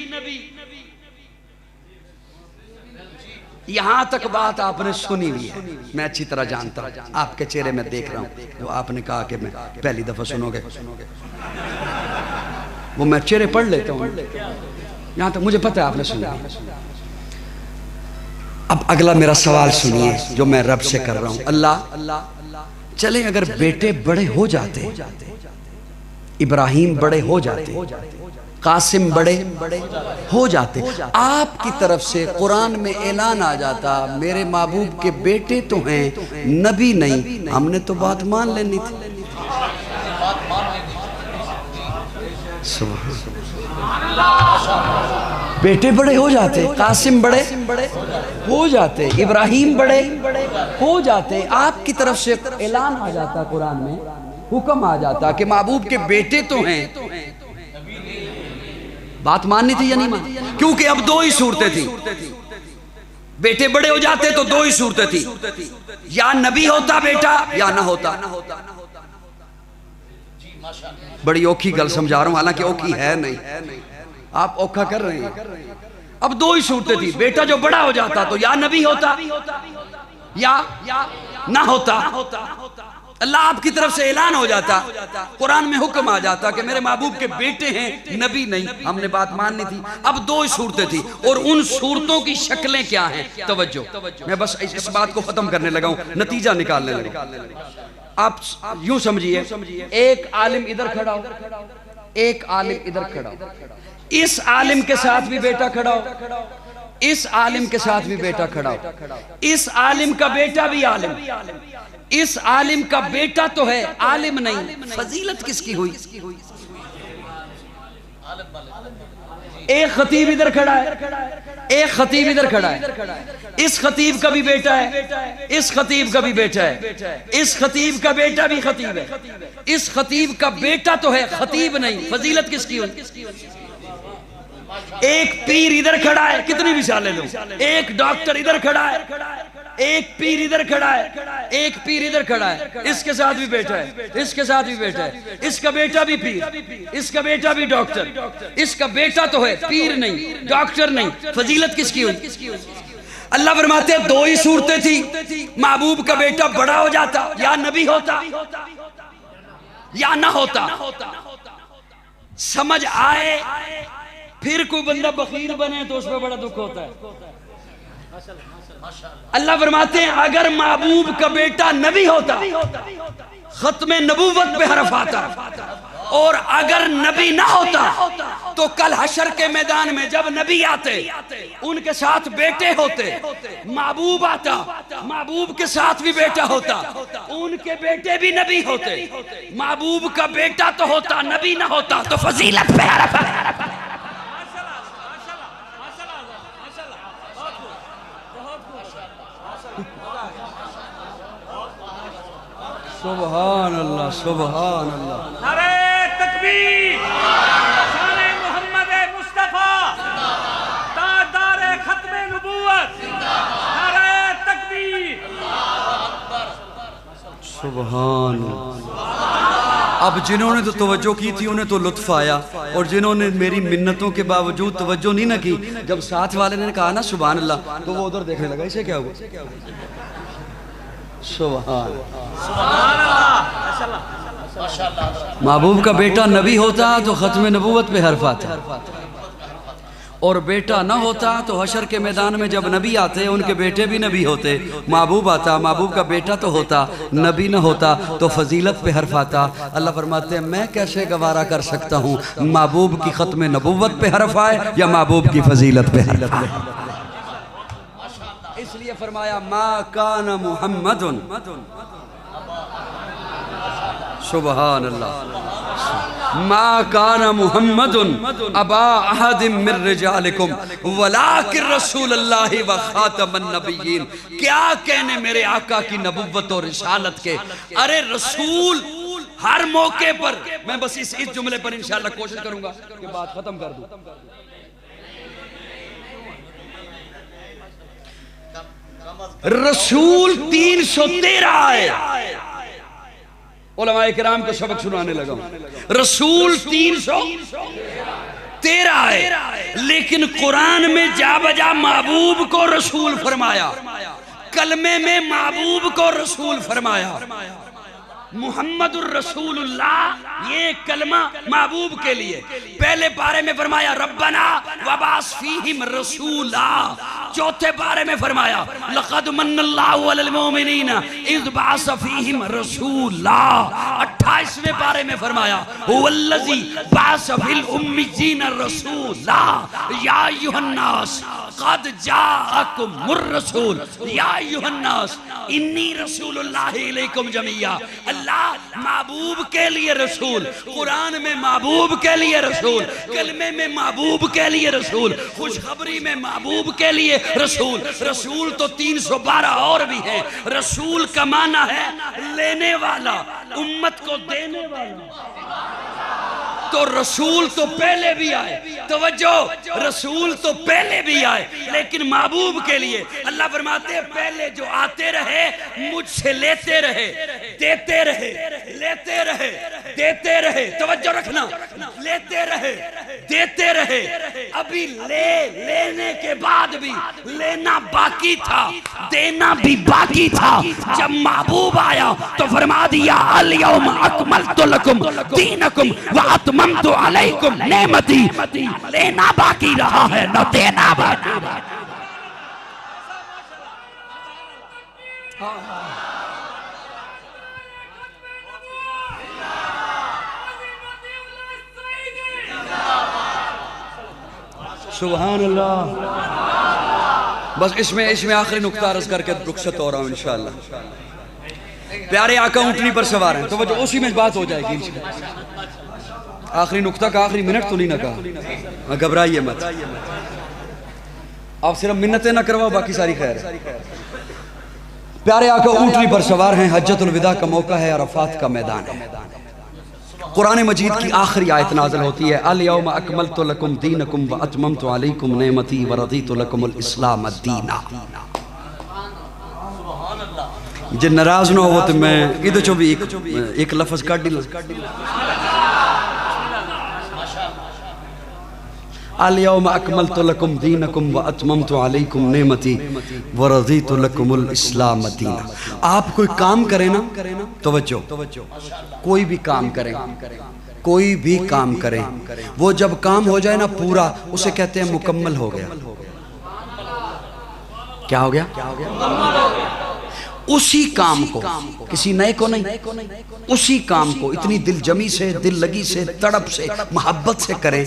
یہاں تک بات آپ نے سنی ہوئی ہے، میں اچھی طرح جانتا ہوں. آپ کے چہرے میں دیکھ رہا ہوں جو آپ نے کہا کہ میں پہلی دفعہ سنو گے، وہ میں چہرے پڑھ لیتا ہوں. یہاں تک مجھے پتہ ہے آپ نے سنا. اب اگلا میرا سوال سنیے جو میں رب سے کر رہا ہوں. اللہ چلیں اگر بیٹے بڑے ہو جاتے، ابراہیم بڑے ہو جاتے، قاسم بڑے ہو جاتے، آپ کی طرف سے قرآن میں اعلان آ جاتا میرے محبوب کے بیٹے تو ہیں نبی نہیں، ہم نے تو بات مان لینی تھی. بیٹے بڑے ہو جاتے، قاسم بڑے ہو جاتے، ابراہیم بڑے ہو جاتے، آپ کی طرف سے اعلان آ جاتا، قرآن میں حکم آ جاتا کہ محبوب کے بیٹے تو ہیں. بات ماننی تھی یا نہیں ماننی؟ کیونکہ اب دو ہی صورتیں تھیں. بیٹے بڑے ہو جاتے تو دو ہی صورتیں تھیں، یا نبی ہوتا بیٹا یا نہ ہوتا. بڑی اوکھی گل سمجھا رہا ہوں، حالانکہ اوکھی ہے نہیں، آپ اوکھا کر رہے ہیں. اب دو ہی صورتیں تھیں، بیٹا جو بڑا ہو جاتا تو یا نبی ہوتا یا نہ ہوتا. اللہ آپ کی طرف سے اعلان ہو جاتا، قرآن میں حکم آ جاتا کہ میرے محبوب کے بیٹے ہیں نبی نہیں، ہم نے بات ماننی تھی. اب دو ہی صورتیں تھی، اور ان صورتوں کی شکلیں کیا ہیں؟ توجہ، میں بس اس بات کو ختم کرنے لگا ہوں، نتیجہ نکالنے لگا ہوں. آپ یوں سمجھیے، ایک عالم ادھر کھڑا ہو، ایک عالم ادھر کھڑا ہو، اس عالم کے ساتھ بھی بیٹا کھڑا ہو، اس عالم کے ساتھ بھی بیٹا کھڑا ہو، اس عالم کا بیٹا بھی عالم، اس عالم کا بیٹا تو ہے عالم نہیں. فضیلت کس کی ہوئی؟ ایک خطیب ادھر کھڑا ہے، ایک خطیب ادھر کھڑا ہے، اس خطیب کا بھی بیٹا ہے، اس خطیب کا بھی بیٹا ہے، اس خطیب کا بیٹا بھی خطیب ہے، اس خطیب کا بیٹا تو ہے خطیب نہیں. فضیلت کس کی ہوئی؟ ایک پیر ادھر کھڑا ہے، کتنی مثالیں لوں، ایک ڈاکٹر ادھر کھڑا ہے، ایک پیر ادھر کھڑا ہے، ایک پیر ادھر کھڑا ہے، اس کے ساتھ بھی بیٹا ہے، اس کے ساتھ بھی بیٹا ہے، اس کا بیٹا بھی پیر، اس کا بیٹا بھی ڈاکٹر، اس کا بیٹا تو ہے پیر نہیں ڈاکٹر نہیں. فضیلت کس کی ہوئی؟ اللہ فرماتے ہیں دو ہی صورتیں تھی، محبوب کا بیٹا بڑا ہو جاتا، یا نبی ہوتا یا نہ ہوتا. سمجھ آئے؟ پھر کوئی بندہ بخیل بنے تو اس پہ بڑا دکھ ہوتا ہے. اللہ فرماتے ہیں اگر محبوب کا بیٹا نبی ہوتا ختم نبوت پہ حرف آتا، اور اگر نبی نہ ہوتا تو کل حشر کے میدان میں جب نبی آتے ان کے ساتھ بیٹے ہوتے، محبوب آتا محبوب کے ساتھ بھی بیٹا ہوتا، ان کے بیٹے بھی نبی ہوتے، محبوب کا بیٹا تو ہوتا نبی نہ ہوتا. تو فضیلت پہ حرف آتا. سبحان اللہ سبحان اللہ. نعرہ تکبیر، شان محمد مصطفیٰ، تاجدار ختم نبوت، نعرہ تکبیر. سبحان اللہ. اب جنہوں نے تو توجہ کی تھی انہیں تو لطف آیا، اور جنہوں نے میری منتوں کے باوجود توجہ نہیں نہ کی، جب ساتھ والے نے کہا نا سبحان اللہ تو وہ ادھر دیکھنے لگا اسے کیا ہوا. سبحان محبوب کا بیٹا نبی ہوتا تو ختم نبوت پہ حرف آتا، اور بیٹا نہ ہوتا تو حشر کے میدان میں جب نبی آتے ان کے بیٹے بھی نبی ہوتے. محبوب آتا، محبوب کا بیٹا تو ہوتا نبی نہ ہوتا تو فضیلت پہ حرف آتا. اللہ فرماتے ہیں میں کیسے گوارا کر سکتا ہوں محبوب کی ختم نبوت پہ حرف آئے یا محبوب کی فضیلت پہ حرف آئے. اس لیے فرمایا ما کان محمد سبحان اللہ. ما کان محمد ابا احد من رجالکم ولکن رسول اللہ و خاتم النبیین. کیا کہنے میرے آقا کی نبوت اور رسالت کے. ارے رسول ہر موقع پر. میں بس اس جملے پر انشاءاللہ کوشش کروں گا کہ بات ختم کر دوں. رسول 313 ہے. علماء کرام کو سبق سنانے لگا. رسول 313 ہے لیکن قرآن میں جا بجا محبوب کو رسول فرمایا. کلمے میں محبوب کو رسول فرمایا. محمد الرسول اللہ یہ کلمہ محبوب کے لیے. پہلے پارے میں فرمایا ربنا وبعث فیہم رسولا. چوتھے پارے میں فرمایا لقد من اللہ علی المؤمنین اذ بعث فیہم رسولا. 28ویں پارے میں فرمایا هو الذی بعث فی الامیین رسولا یا ایھا الناس قد جاءکم الرسول یا ایھا الناس انی رسول اللہ علیکم جميعا. اللہ محبوب کے لیے رسول. قرآن میں محبوب کے لیے رسول. کلمے میں محبوب کے لیے رسول. خوشخبری میں محبوب کے لیے رسول. رسول تو 312 اور بھی ہیں. رسول کا معنی ہے لینے والا, امت کو دینے والا. تو رسول تو پہلے بھی آئے. توجہ, رسول تو پہلے بھی آئے لیکن محبوب کے لیے. اللہ فرماتے ہیں پہلے جو آتے رہے مجھ سے لیتے رہے, دیتے رہے, لیتے رہے, دیتے رہے. توجہ رکھنا, لیتے رہے, دیتے رہے. ابھی لینے کے بعد بھی لینا باقی تھا, دینا بھی باقی تھا. جب محبوب آیا تو فرما دیا الیوم اکملت لکم دینکم واتممت علیکم نعمتی. لینا باقی رہا ہے نہ دینا باقی. سبحان اللہ. بس اس میں آخری نقطہ عرض کر کے رخصت ہو رہا ہوں انشاءاللہ. پیارے آقا اونٹنی پر سوار ہیں. تو اسی میں بات ہو جائے گی انشاءاللہ. آخری نقطہ کا آخری منٹ تو نہیں نہ کہا, گھبرائیے مت. آپ صرف منتیں نہ کرواؤ, باقی ساری خیر ہے. پیارے آقا اونٹنی پر سوار ہیں. حجۃ الوداع کا موقع ہے, عرفات کا میدان ہے. قرآن مجید کی آخری آیت نازل ہوتی ہے الیوم اکملت لکم دینکم واتممت علیکم نعمتی ورضیت لکم الاسلام دینا. جن ناراض نہ ہو تو میں ادھر چو بھی ایک لفظ کٹ ڈی. الیوم اکملت لکم دینکم واتممت علیکم نعمتی ورضیت لکم الاسلام دینا. آپ کوئی کام کریں نا, توجہ, کوئی بھی کام کریں, کوئی بھی کام کریں, وہ جب کام ہو جائے نا پورا, اسے کہتے ہیں مکمل ہو گیا. کیا ہو گیا؟ اسی کام کو, کسی نئے کو نہیں, اسی کام کو اتنی دل جمی سے, دل لگی سے, تڑپ سے, محبت سے کریں.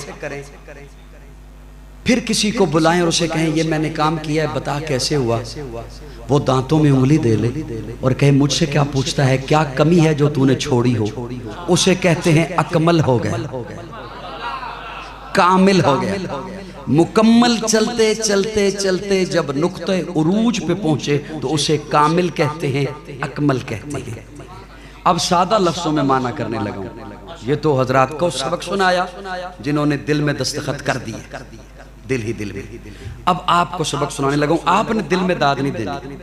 پھر کسی کو بلائیں اور اسے کہیں یہ میں نے کام کیا ہے, بتا کیسے ہوا. وہ دانتوں میں انگلی دے لے اور کہے مجھ سے کیا پوچھتا ہے, کیا کمی ہے جو تو نے چھوڑی ہو. اسے کہتے ہیں اکمل ہو گیا, کامل ہو گیا. مکمل چلتے چلتے چلتے جب نقطہ عروج پہ پہنچے تو اسے کامل کہتے ہیں, اکمل کہتے ہیں. اب سادہ لفظوں میں معنی کرنے لگا ہوں. یہ تو حضرات کو سبق سنایا جنہوں نے دل میں دستخط کر دیے, دل ہی دل میں. اب آپ کو سبق سنانے لگا ہوں. آپ نے دل میں داد نہیں دینی.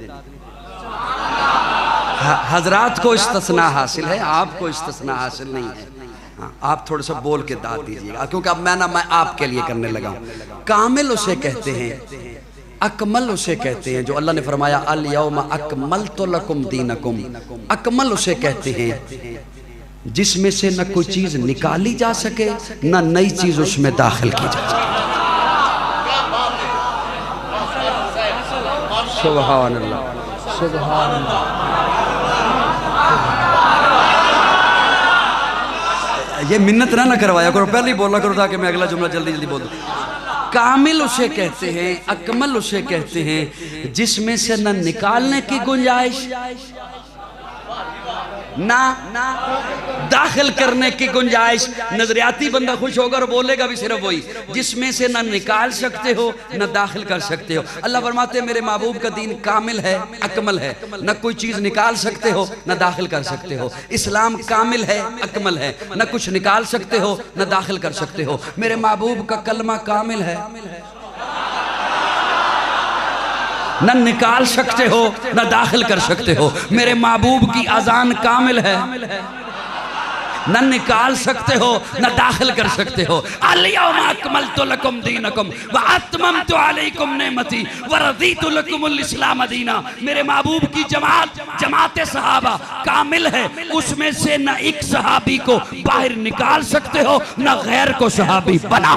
حضرات کو استثناء حاصل ہے, آپ کو استثناء حاصل نہیں ہے. آپ تھوڑا سا بول کے داد دیجئے گا کیونکہ اب میں آپ کے لیے کرنے لگا ہوں. کامل اسے کہتے ہیں, اکمل اسے کہتے ہیں جو اللہ نے فرمایا الیوم اکملت لکم دینکم. اکمل اسے کہتے ہیں جس میں سے نہ کوئی چیز نکالی جا سکے نہ نئی چیز اس میں داخل کی جا سکے. سبحان اللہ, سبحان اللہ. یہ منت نہ کروایا کرو, پہلے ہی بولا کرو تاکہ میں اگلا جملہ جلدی جلدی بول دوں. کامل اسے کہتے ہیں, اکمل اسے کہتے ہیں جس میں سے نہ نکالنے کی گنجائش نہ داخل کرنے کی گنجائش. نظریاتی بندہ خوش ہوگا اور بولے گا بھی صرف وہی جس میں سے نہ نکال سکتے ہو نہ داخل کر سکتے ہو. اللہ فرماتے ہیں میرے محبوب کا دین کامل ہے, اکمل ہے, نہ کوئی چیز نکال سکتے ہو نہ داخل کر سکتے ہو. اسلام کامل ہے, اکمل ہے, نہ کچھ نکال سکتے ہو نہ داخل کر سکتے ہو. میرے محبوب کا کلمہ کامل ہے, نہ نکال سکتے ہو نہ داخل کر سکتے ہو. میرے محبوب کی اذان کامل ہے, نہ نکال سکتے ہو نہ داخل کر سکتے ہو. الیوم اکملت لکم دینکم واتممت علیکم نعمتی ورضیت لکم الاسلام دینا. میرے محبوب کی جماعت صحابہ کامل ہے, اس میں سے نہ ایک صحابی کو باہر نکال سکتے ہو نہ غیر کو صحابی بنا.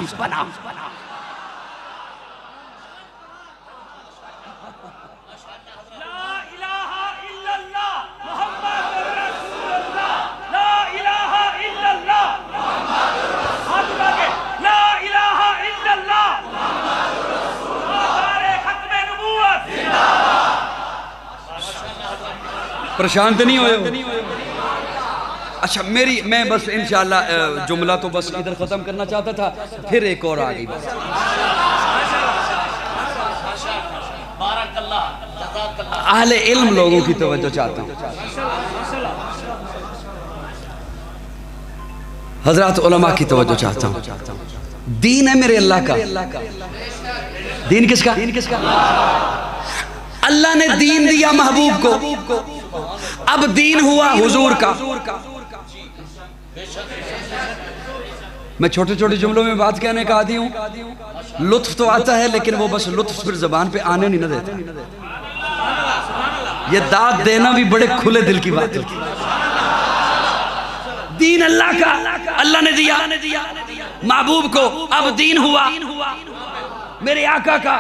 پریشان تو نہیں ہوئے ہو؟ اچھا میں بس انشاءاللہ جملہ تو بس ادھر ختم کرنا چاہتا تھا, پھر ایک اور آگئی بس. اہل علم لوگوں کی توجہ چاہتا ہوں. حضرات علماء کی توجہ چاہتا ہوں. دین ہے میرے اللہ کا. دین کس کا؟ اللہ نے دین دیا محبوب کو, اب دین ہوا حضور کا. میں چھوٹے چھوٹے جملوں میں بات کہنے کا عادی ہوں, لطف تو آتا ہے لیکن وہ بس لطف پھر زبان پہ آنے نہیں نہ دیتا. یہ داد دینا بھی بڑے کھلے دل کی بات ہے. دین اللہ کا, اللہ نے دیا محبوب کو, اب دین ہوا میرے آقا کا.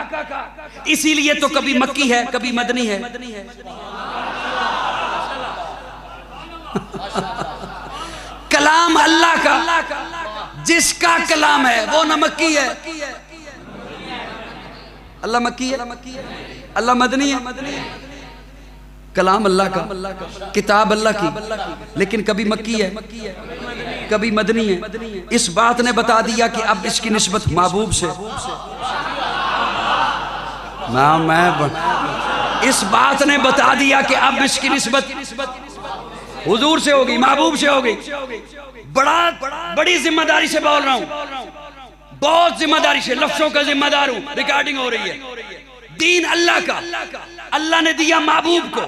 اسی لیے تو کبھی مکی ہے کبھی مدنی ہے. کلام اللہ کا, جس کا کلام ہے وہ نہ مکی ہے. اللہ مکی ہے, اللہ مدنی ہے. کلام اللہ کا, کتاب اللہ کی, لیکن کبھی مکی ہے کبھی مدنی ہے. اس بات نے بتا دیا کہ اب اس کی نسبت محبوب سے, اس بات نے بتا دیا کہ اب اس کی نسبت حضور سے ہوگی, محبوب سے ہوگی. بڑی ذمہ داری سے بول رہا ہوں, بہت ذمہ داری سے, لفظوں کا ذمہ دار ہوں. ریکارڈنگ ہو رہی ہے. دین اللہ کا, اللہ نے دیا محبوب کو,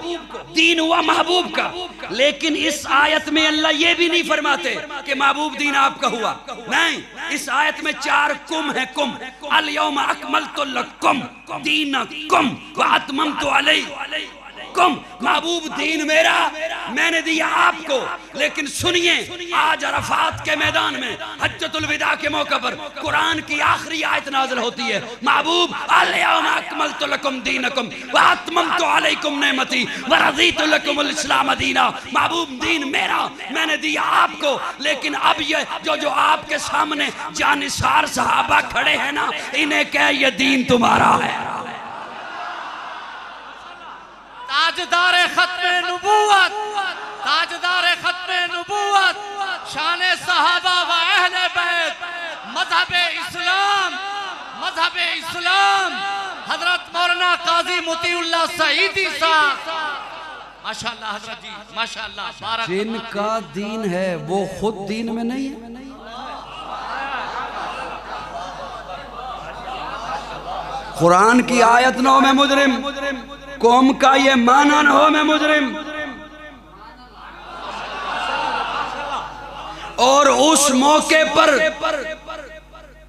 دین ہوا محبوب کا. لیکن اس آیت میں اللہ یہ بھی نہیں فرماتے کہ محبوب دین آپ کا ہوا. نہیں, اس آیت میں 4 کم ہے. کم الیوم اکملت لکم دینکم واتممت علیکم. محبوب دین میرا, میں نے دیا آپ کو. لیکن سنیے, آج عرفات کے میدان میں حجۃ الوداع کے موقع پر قرآن کی آخری آیت نازل ہوتی ہے. محبوب الیوم اکملت لکم دینکم واتممت علیکم نعمتی ورضیت لکم الاسلام دینا. محبوب دین میرا, میں نے دیا آپ کو. لیکن اب یہ جو آپ کے سامنے جانثار صحابہ کھڑے ہیں نا, انہیں کہہ یہ دین تمہارا ہے. تاجدار ختم نبوت, تاجدار ختم نبوت, شان صحابہ و اہل بیت, مذہب اسلام, مذہب اسلام, حضرت مولانا قاضی مطیع اللہ سعیدی صاحب. ماشاءاللہ حضرت جی, ماشاءاللہ. جن کا دین ہے وہ خود دین میں نہیں ہے. قرآن کی آیت نہ ہو میں مجرم, قوم کا یہ معنی نہ ہو میں مجرم. اور اس موقع پر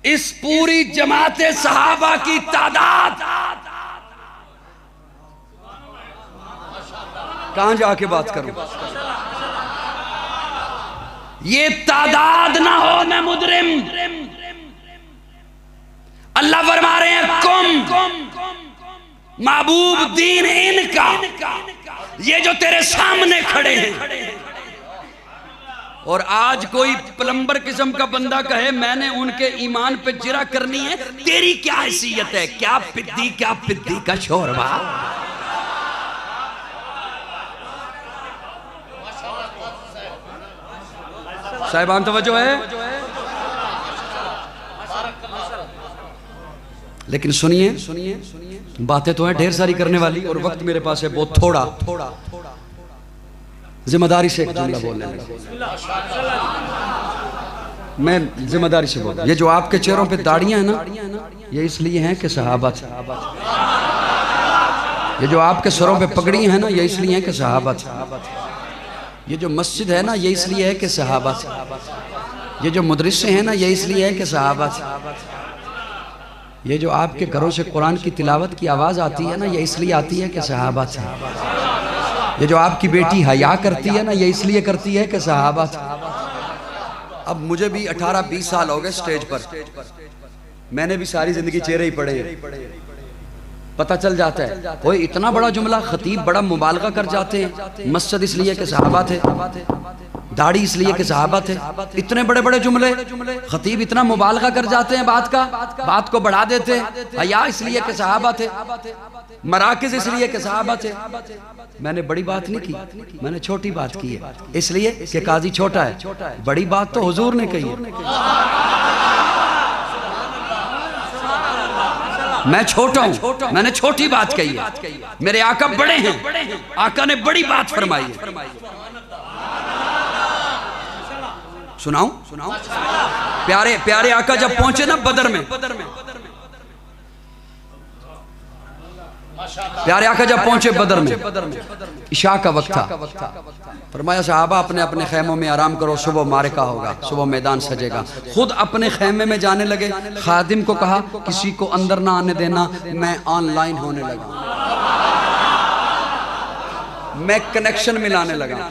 اس پوری جماعت صحابہ کی تعداد, کہاں جا کے بات کروں, یہ تعداد نہ ہو میں مجرم. اللہ فرما رہے ہیں کم, محبوب دین ان کا, یہ جو تیرے سامنے کھڑے ہیں. اور آج کوئی پلمبر قسم کا بندہ کہے میں نے ان کے ایمان پہ جرا کرنی ہے, تیری کیا حیثیت ہے؟ کیا پدی کا شوربہ. صاحبان توجہ ہے؟ لیکن سنیے باتیں تو ہیں ڈھیر ساری کرنے والی اور وقت میرے پاس ہے بہت تھوڑا. ذمہ داری سے ایک جملہ بولنے لگا. میں ذمہ داری سے بول. یہ جو آپ کے چہروں پہ داڑیاں ہیں نا یہ اس لیے ہیں کہ صحابہ تھے. یہ جو آپ کے سروں پہ پگڑی ہیں نا یہ اس لیے ہیں کہ صحابہ تھے. یہ جو مسجد ہے نا یہ اس لیے ہے کہ صحابہ تھے. یہ جو مدرسے ہیں نا یہ اس لیے ہے کہ صحابہ تھے. یہ جو آپ کے گھروں سے قرآن کی تلاوت کی آواز آتی ہے نا یہ اس لیے آتی ہے کہ صحابہ تھے. یہ جو آپ کی بیٹی حیا کرتی ہے نا یہ اس لیے کرتی ہے کہ صحابہ تھے. اب مجھے بھی 18-20 سال ہو گئے سٹیج پر. میں نے بھی ساری زندگی چہرے ہی پڑھے ہیں. پتہ چل جاتا ہے کوئی اتنا بڑا جملہ خطیب بڑا مبالغہ کر جاتے ہیں. مسجد اس لیے کہ صحابہ تھے, داڑھی اس لیے کہ صحابہ تھے. اتنے بڑے بڑے جملے خطیب اتنا مبالغہ کر جاتے ہیں بات کو بڑھا دیتے ہیں. حیا اس لیے کہ صحابہ تھے, مراکز اس لیے کہ صحابہ تھے. میں نے بڑی بات نہیں کی, میں نے چھوٹی بات کی ہے اس لیے کہ قاضی چھوٹا ہے. بڑی بات تو حضور نے کہی ہے. میں چھوٹا ہوں, میں نے چھوٹی بات کہی ہے. میرے آقا بڑے ہیں, آقا نے بڑی بات فرمائی ہے. سناؤں پیارے آقا جب پہنچے نا بدر میں, پیارے آقا جب پہنچے بدر میں عشاء کا وقت تھا. فرمایا صحابہ اپنے اپنے خیموں میں آرام کرو, صبح معرکہ ہوگا, صبح میدان سجے گا. خود اپنے خیمے میں جانے لگے. خادم کو کہا کسی کو اندر نہ آنے دینا, میں آن لائن ہونے لگا, میں کنیکشن ملانے لگا,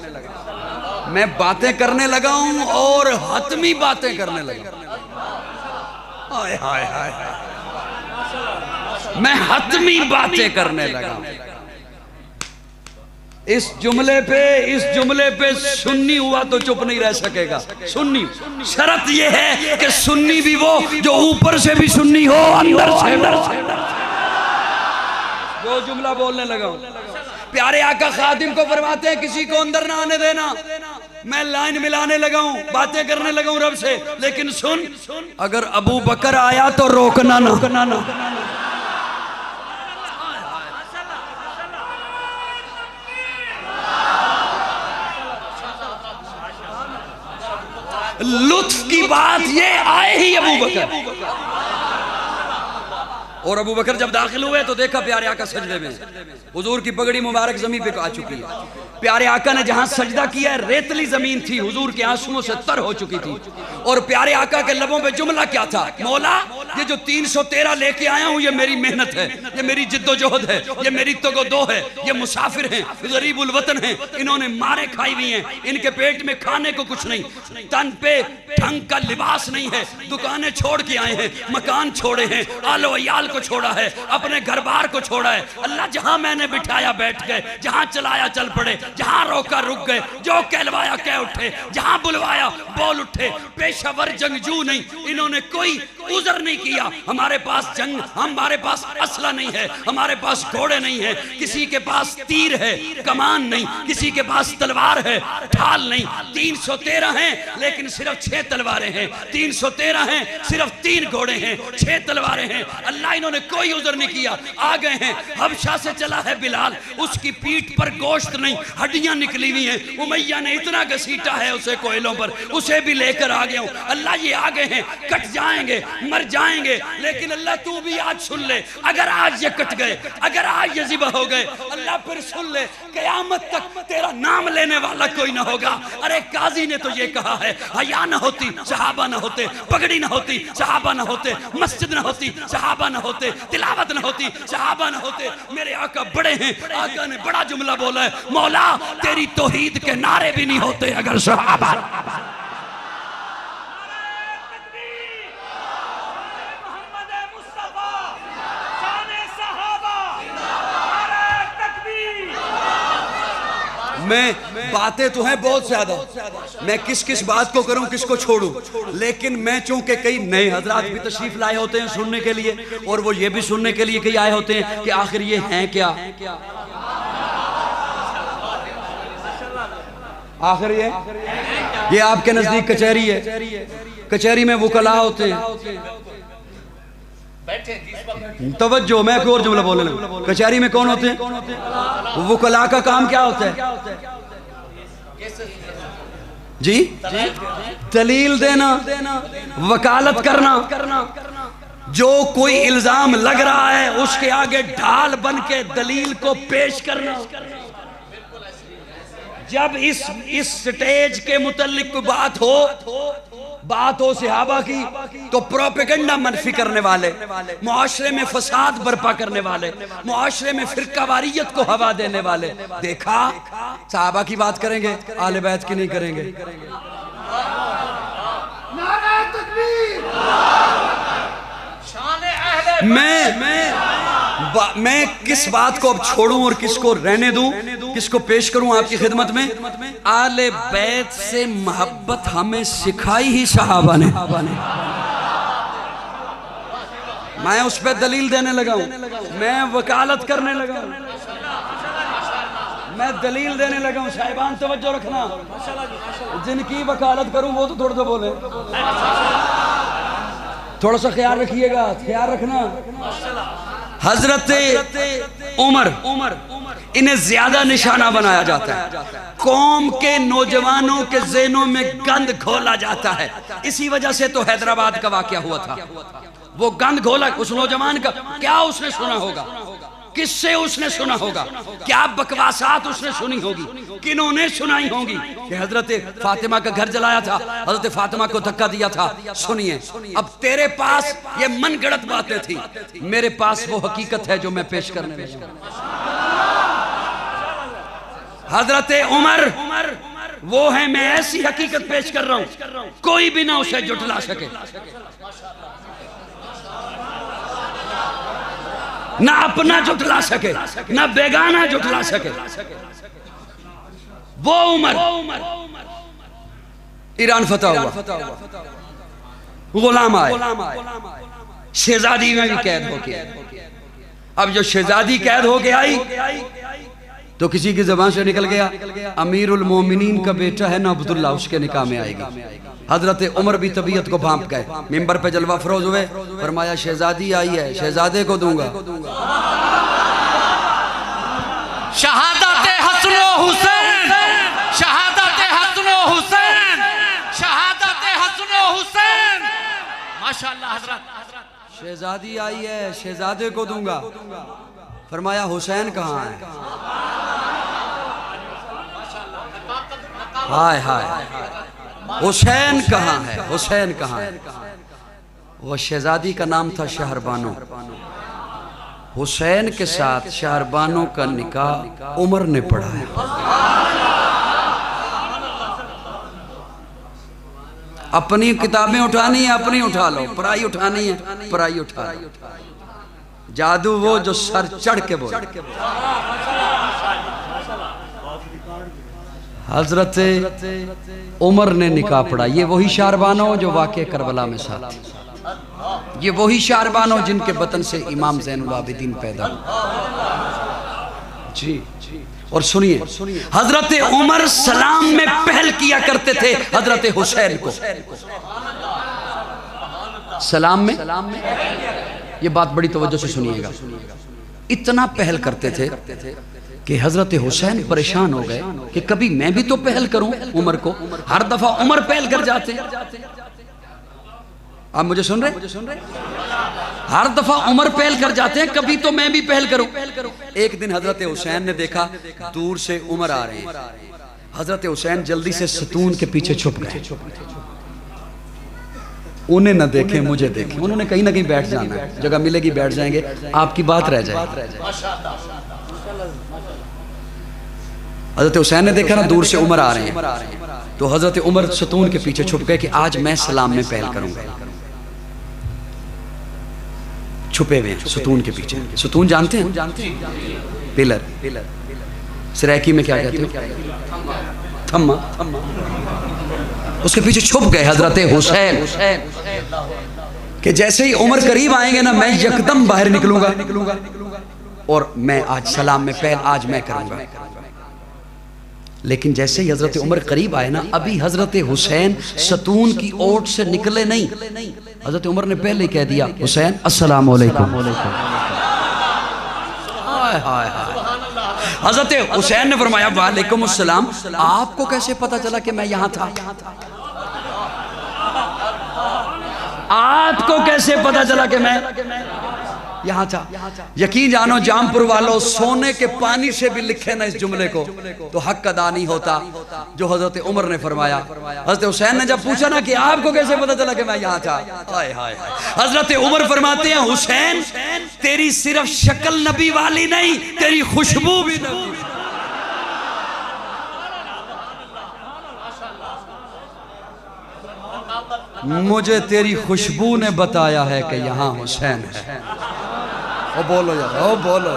میں باتیں کرنے لگا ہوں اور حتمی باتیں کرنے لگا. میں حتمی باتیں کرنے لگا. اس جملے پہ سنی ہوا تو چپ نہیں رہ سکے گا. سنی شرط یہ ہے کہ سنی بھی وہ جو اوپر سے بھی سنی ہو اندر سے. جو جملہ بولنے لگا ہوں. پیارے آقا خادم کو فرماتے ہیں کسی کو اندر نہ آنے دینا, میں لائن ملانے لگا ہوں, باتیں کرنے لگا ہوں رب سے. لیکن سن, اگر ابو بکر آیا تو روکنا نہ. لطف کی بات یہ آئے ہی ابو بکر, اور ابو بکر جب داخل ہوئے تو دیکھا پیارے آقا سجدے میں. حضور کی پگڑی مبارک زمین پہ آ چکی ہے. پیارے آقا نے جہاں سجدہ کیا ہے ریتلی زمین تھی, حضور کے آنسوؤں سے تر ہو چکی تھی. اور پیارے آقا کے لبوں پہ جملہ کیا تھا, مولا یہ جو 313 لے کے آیا ہوں یہ میری محنت ہے, یہ میری جد و جہد ہے, یہ میری تگودو ہے. یہ مسافر ہیں, غریب الوطن ہیں, انہوں نے مارے کھائی ہوئی ہیں, ان کے پیٹ میں کھانے کو کچھ نہیں, تن پہ ڈھنگ کا لباس نہیں ہے, دکانیں چھوڑ کے آئے ہیں, مکان چھوڑے ہیں, آل و عیال کو چھوڑا ہے, اپنے گھر بار کو چھوڑا ہے. اللہ جہاں میں نے بٹھایا بیٹھ گئے, جہاں چلایا چل پڑے, جہاں روکا رک گئے, جو کہلوایا کہہ اٹھے, جہاں بلوایا بول اٹھے. پیشہ ور جنگجو نہیں, انہوں نے کوئی عذر نہیں کیا. ہمارے پاس جنگ, ہمارے پاس اسلحہ نہیں ہے, ہمارے پاس گھوڑے نہیں ہیں, کسی کے پاس تیر ہے کمان نہیں, کسی کے پاس تلوار ہے ڈھال نہیں. 313 ہیں لیکن صرف 6 تلواریں ہیں, 313 ہیں صرف 3 گھوڑے ہیں, 6 تلواریں ہیں. اللہ انہوں نے کوئی عذر نہیں کیا, آ گئے ہیں. حبشہ سے چلا ہے بلال, اس کی پیٹھ پر گوشت نہیں, ہڈیاں نکلی ہوئی ہیں. امیہ نے اتنا گھسیٹا ہے اسے کوئلوں پر, اسے بھی لے کر آ گیا ہوں. اللہ یہ آ گئے ہیں, کٹ جائیں گے, مر جائیں گے, لیکن اللہ تو بھی آج سن لے, اگر آج یہ کٹ گئے, اگر آج یہ ذبح ہو گئے, اللہ پھر سن لے, قیامت تک تیرا نام لینے والا کوئی نہ ہوگا. ارے قاضی نے تو یہ کہا ہے, حیا نہ ہوتی صحابہ نہ ہوتے, پگڑی نہ ہوتی صحابہ نہ ہوتے, مسجد نہ ہوتی صحابہ نہ ہوتے, تلاوت نہ ہوتی صحابہ نہ ہوتے. میرے آقا بڑے ہیں, آقا نے بڑا جملہ بولا ہے, مولا تیری توحید کے نعرے بھی نہیں ہوتے اگر صحابہ. میں باتیں تو ہیں بہت زیادہ, میں کس بات کو کروں کس کو چھوڑوں, لیکن میں چونکہ کئی نئے حضرات بھی تشریف لائے ہوتے ہیں سننے کے لیے, اور وہ یہ بھی سننے کے لیے کئی آئے ہوتے ہیں کہ آخر یہ ہیں کیا. آخر یہ آپ کے نزدیک کچہری ہے، کچہری میں وکلاء ہوتے ہیں. توجہ، میں کوئی اور جملہ بولنے لگا. کچہری میں کون ہوتے ہیں؟ وکلاء کا کام کیا ہوتا ہے؟ جی دلیل دینا، وکالت کرنا. جو کوئی الزام لگ رہا ہے اس کے آگے ڈھال بن کے دلیل کو پیش کرنا. جب اس سٹیج کے متعلق کوئی بات ہو صحابہ کی تو پروپیگنڈا منفی کرنے والے، معاشرے میں فساد برپا کرنے والے، معاشرے میں فرقہ واریت کو ہوا دینے والے، دیکھا صحابہ کی بات کریں گے، اہل بیت کی نہیں کریں گے. نعرہ تکبیر. میں کس بات کو اب چھوڑوں اور کس کو رہنے دوں، کس کو پیش کروں آپ کی خدمت میں؟ آل بیت سے محبت ہمیں سکھائی ہی صحابہ نے. میں اس پہ دلیل دینے لگا ہوں، میں وکالت کرنے لگا ہوں، میں دلیل دینے لگا ہوں. صاحبان توجہ رکھنا، جن کی وکالت کروں وہ تو تھوڑا سا بولے، تھوڑا سا خیال رکھیے گا، خیال رکھنا. حضرت عمر انہیں زیادہ نشانہ بنایا جاتا ہے، قوم کے نوجوانوں کے ذہنوں میں گند گھولا جاتا ہے. اسی وجہ سے تو حیدرآباد کا واقعہ ہوا تھا. وہ گند گھولا اس نوجوان کا. کیا اس نے سنا ہوگا؟ کس سے اس نے سنا ہوگا؟ کیا بکواسات اس نے سنی ہوگی؟ کنہوں نے سنائی ہوگی کہ حضرت فاطمہ کا گھر جلایا تھا، حضرت فاطمہ کو دھکا دیا تھا؟ سنیے، اب تیرے پاس یہ من گڑت باتیں تھی، میرے پاس وہ حقیقت ہے جو میں پیش کرنے لگا. حضرت عمر وہ ہیں، میں ایسی حقیقت پیش کر رہا ہوں کوئی بھی نہ اسے جھٹلا سکے، نہ اپنا جھٹلا سکے، نہ بیگانہ جھٹلا سکے. وہ عمر ایران فتح ہوا، غلام آئے، شہزادی میں بھی قید ہو کے. اب جو شہزادی قید ہو کے آئی تو کسی کی زبان سے نکل گیا امیر المومنین کا بیٹا ہے نا عبداللہ، اس کے نکاح میں آئے گی. حضرت عمر بھی طبیعت کو بھانپ گئے، ممبر پہ جلوہ فروز ہوئے، فرمایا شہزادی آئی ہے، شہزادے کو دوں گا. شہادت حسن و حسین، شہادت حسن و حسین، شہادت حسن و حسین. ماشاءاللہ حضرت، شہزادی آئی ہے، شہزادے کو دوں گا. فرمایا حسین کہاں ہے؟ ہائے ہائے، حسین کہاں ہے؟ حسین کہاں ہے؟ وہ شہزادی کا نام تھا شہربانو. حسین کے ساتھ شہربانو کا نکاح عمر نے پڑھا ہے. اپنی کتابیں اٹھانی ہیں اپنی اٹھا لو، پرائی اٹھانی ہے پرائی اٹھا لو. جادو وہ جو سر چڑھ کے بولے. حضرت عمر نے نکاح پڑھا. یہ وہی شہربانو جو واقع کربلا میں ساتھ، یہ وہی شہربانو جن کے بطن سے امام زین العابدین پیدا ہوئے. جی اور سنیے، حضرت عمر سلام میں پہل کیا کرتے تھے حضرت حسین کو. سلام میں، یہ بات بڑی توجہ سے سنیے گا، اتنا پہل کرتے تھے کہ حضرت حسین پریشان ہو گئے کہ کبھی میں بھی تو پہل کروں عمر کو. ہر دفعہ عمر پہل کر جاتے. آپ مجھے سن رہے؟ ہر دفعہ عمر پہل کر جاتے ہیں، کبھی تو میں بھی پہل کروں. ایک دن حضرت حسین نے دیکھا دور سے عمر آ رہے ہیں. حضرت حسین جلدی سے ستون کے پیچھے چھپ گئے. انہیں نہ دیکھیں مجھے دیکھیں. انہوں نے کہیں نہ کہیں بیٹھ جانا ہے، جگہ ملے گی بیٹھ جائیں گے، آپ کی بات رہ جائے. حضرت حسین نے دیکھا نا دور سے عمر آ رہے ہیں تو حضرت عمر ستون کے پیچھے چھپ گئے کہ آج میں سلام میں پہل کروں گا. چھپے ہوئے ستون کے پیچھے. ستون جانتے ہیں؟ پلر. سریکی میں کیا کہتے ہیں؟ تھما. اس کے پیچھے چھپ گئے حضرت حسین کہ جیسے ہی عمر قریب آئیں گے نا میں یکدم باہر نکلوں گا اور میں آج سلام میں پہل آج میں کروں گا. لیکن جیسے ہی حضرت عمر قریب آئے نا، ابھی حضرت حسین ستون کی اوٹ سے نکلے نہیں، حضرت عمر نے پہلے کہہ دیا حسین السلام علیکم۔ حضرت حسین نے فرمایا وعلیکم السلام، آپ کو کیسے پتا چلا کہ میں یہاں تھا؟ آپ کو کیسے پتا چلا کہ میں یہاں تھا؟ یقین جانو جام پور والوں، سونے کے پانی سے بھی لکھے نا اس جملے کو تو حق ادا نہیں ہوتا جو حضرت عمر نے فرمایا۔ حضرت حسین نے جب پوچھا نا کہ آپ کو کیسے پتا چلا کہ میں یہاں تھا، حضرت عمر فرماتے ہیں حسین تیری صرف شکل نبی والی نہیں، تیری خوشبو بھی نبی۔ مجھے تیری خوشبو نے بتایا ہے کہ یہاں حسین ہے۔ او بولو یار، او بولو۔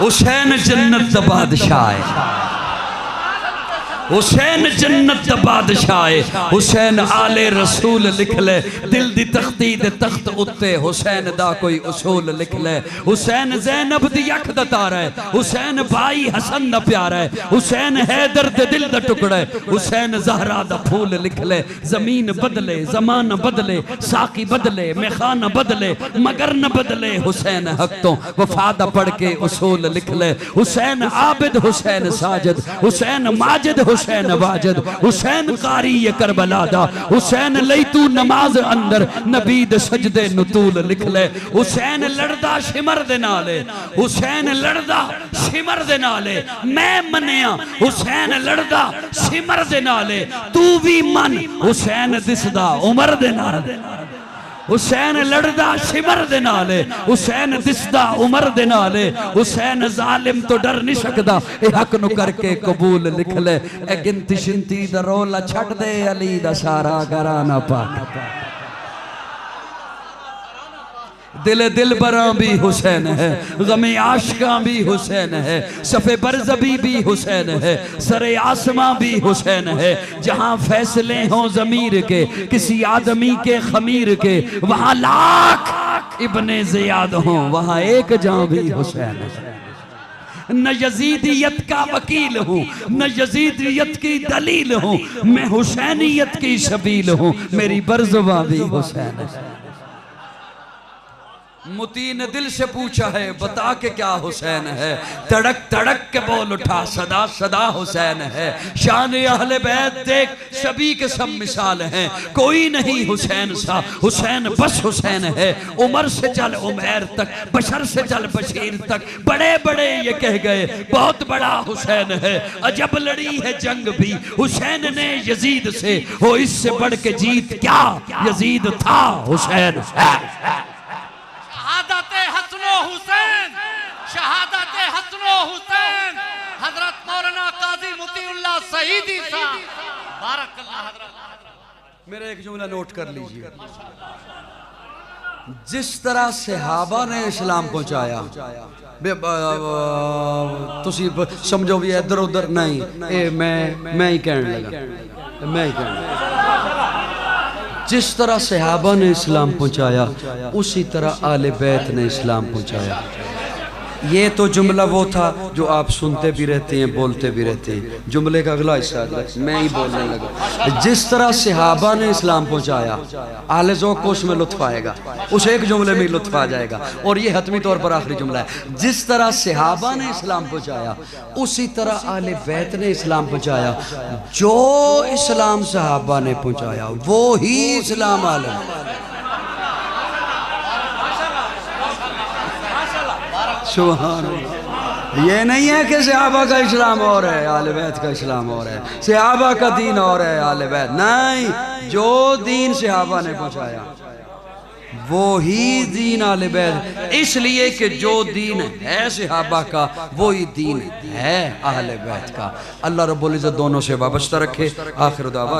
حسین جنت دا بادشاہ ہے، حسین جنت دا بادشاہ ہے، حسین آل رسول لکھ لے، دل دی تختی دے تخت اتے حسین دا کوئی اصول لکھ لے، حسین زینب دی یک دا تارا ہے، حسین بھائی حسن دا پیارا ہے، حسین حیدر دے دل دا ٹکڑا ہے، حسین زہرا دا پھول لکھ لے، زمین بدلے زمان بدلے ساقی بدلے میخان بدلے مگر نہ بدلے، حسین حق تو وفادہ پڑھ کے اصول لکھ لے، حسین عابد حسین ساجد حسین ماجد حسین واجد حسین قاری کربلا دا، حسین لیتو نماز اندر نبید سجدے نطول لکھ لے، حسین لڑدہ شمر دے نالے، حسین لڑدہ شمر دے نالے، میں منیا حسین لڑدہ شمر دے نالے، تو بھی من حسین دسدہ عمر دے نالے، حسین لڑدہ شمر دے نالے، حسین دسدہ عمر دے نالے، حسین ظالم تو ڈر نہیں سکدا، اے حق نو کر کے قبول لکھ لے، اے گنتی شنتی دا رولا چھٹ دے علی دا سارا گرانا پاک، دل براں بھی حسین ہے، غم عاشقاں بھی حسین ہے، صف برزبی بھی حسین ہے، سر آسماں بھی حسین ہے، جہاں فیصلے ہوں ضمیر کے کسی آدمی کے خمیر کے، وہاں لاکھ ابن زیاد ہوں وہاں ایک جان بھی حسین ہے۔ نہ یزیدیت کا وکیل ہوں نہ یزیدیت کی دلیل ہوں، میں حسینیت کی سبیل ہوں، میری برزباں بھی حسین ہے۔ متی نے دل سے پوچھا ہے بتا کہ کیا حسین ہے، تڑک تڑک کے بول اٹھا صدا صدا حسین ہے، شان اہل بیت دیکھ سبھی کے سب مثال ہیں، کوئی نہیں حسین سا، حسین بس حسین ہے، عمر سے چل عمیر تک بشر سے چل بشیر تک، بڑے بڑے یہ کہہ گئے بہت بڑا حسین ہے، عجب لڑی ہے جنگ بھی حسین نے یزید سے، ہو اس سے بڑھ کے جیت کیا یزید تھا حسین ہے۔ شہادت حسن و حسین، شہادت حسن و حسین، حضرت مولانا قاضی مطیع اللہ سعیدی صاحب بارک اللہ حضرت۔ میرے ایک جملہ نوٹ کر لیجئے، جس طرح صحابہ نے اسلام پہنچایا، تسی سمجھو بھی ادھر ادھر نہیں، میں ہی کہنے لگا، میں ہی کہنے لگا، جس طرح صحابہ نے اسلام پہنچایا اسی طرح آل بیت نے اسلام پہنچایا۔ یہ تو جملہ وہ تھا جو آپ سنتے بھی رہتے ہیں بولتے بھی رہتے ہیں، جملے کا اگلا حصہ میں ہی بولنے لگا، جس طرح صحابہ نے اسلام پہنچایا، اہل ذوق کو اس میں لطف آئے گا، اس ایک جملے میں لطف آ جائے گا، اور یہ حتمی طور پر آخری جملہ ہے، جس طرح صحابہ نے اسلام پہنچایا اسی طرح اہل بیت نے اسلام پہنچایا، جو اسلام صحابہ نے پہنچایا وہی اسلام عالم۔ سبحان اللہ، یہ نہیں ہے کہ صحابہ کا اسلام اور ہے اہل بیت کا اسلام اور ہے، صحابہ کا دین اور ہے اہل بیت نہیں، جو دین صحابہ نے پہنچایا وہی دین اہل بیت، اس لیے کہ جو دین ہے صحابہ کا وہی دین ہے اہل بیت کا۔ اللہ رب العزت دونوں سے وابستہ رکھے۔ آخر دعویٰ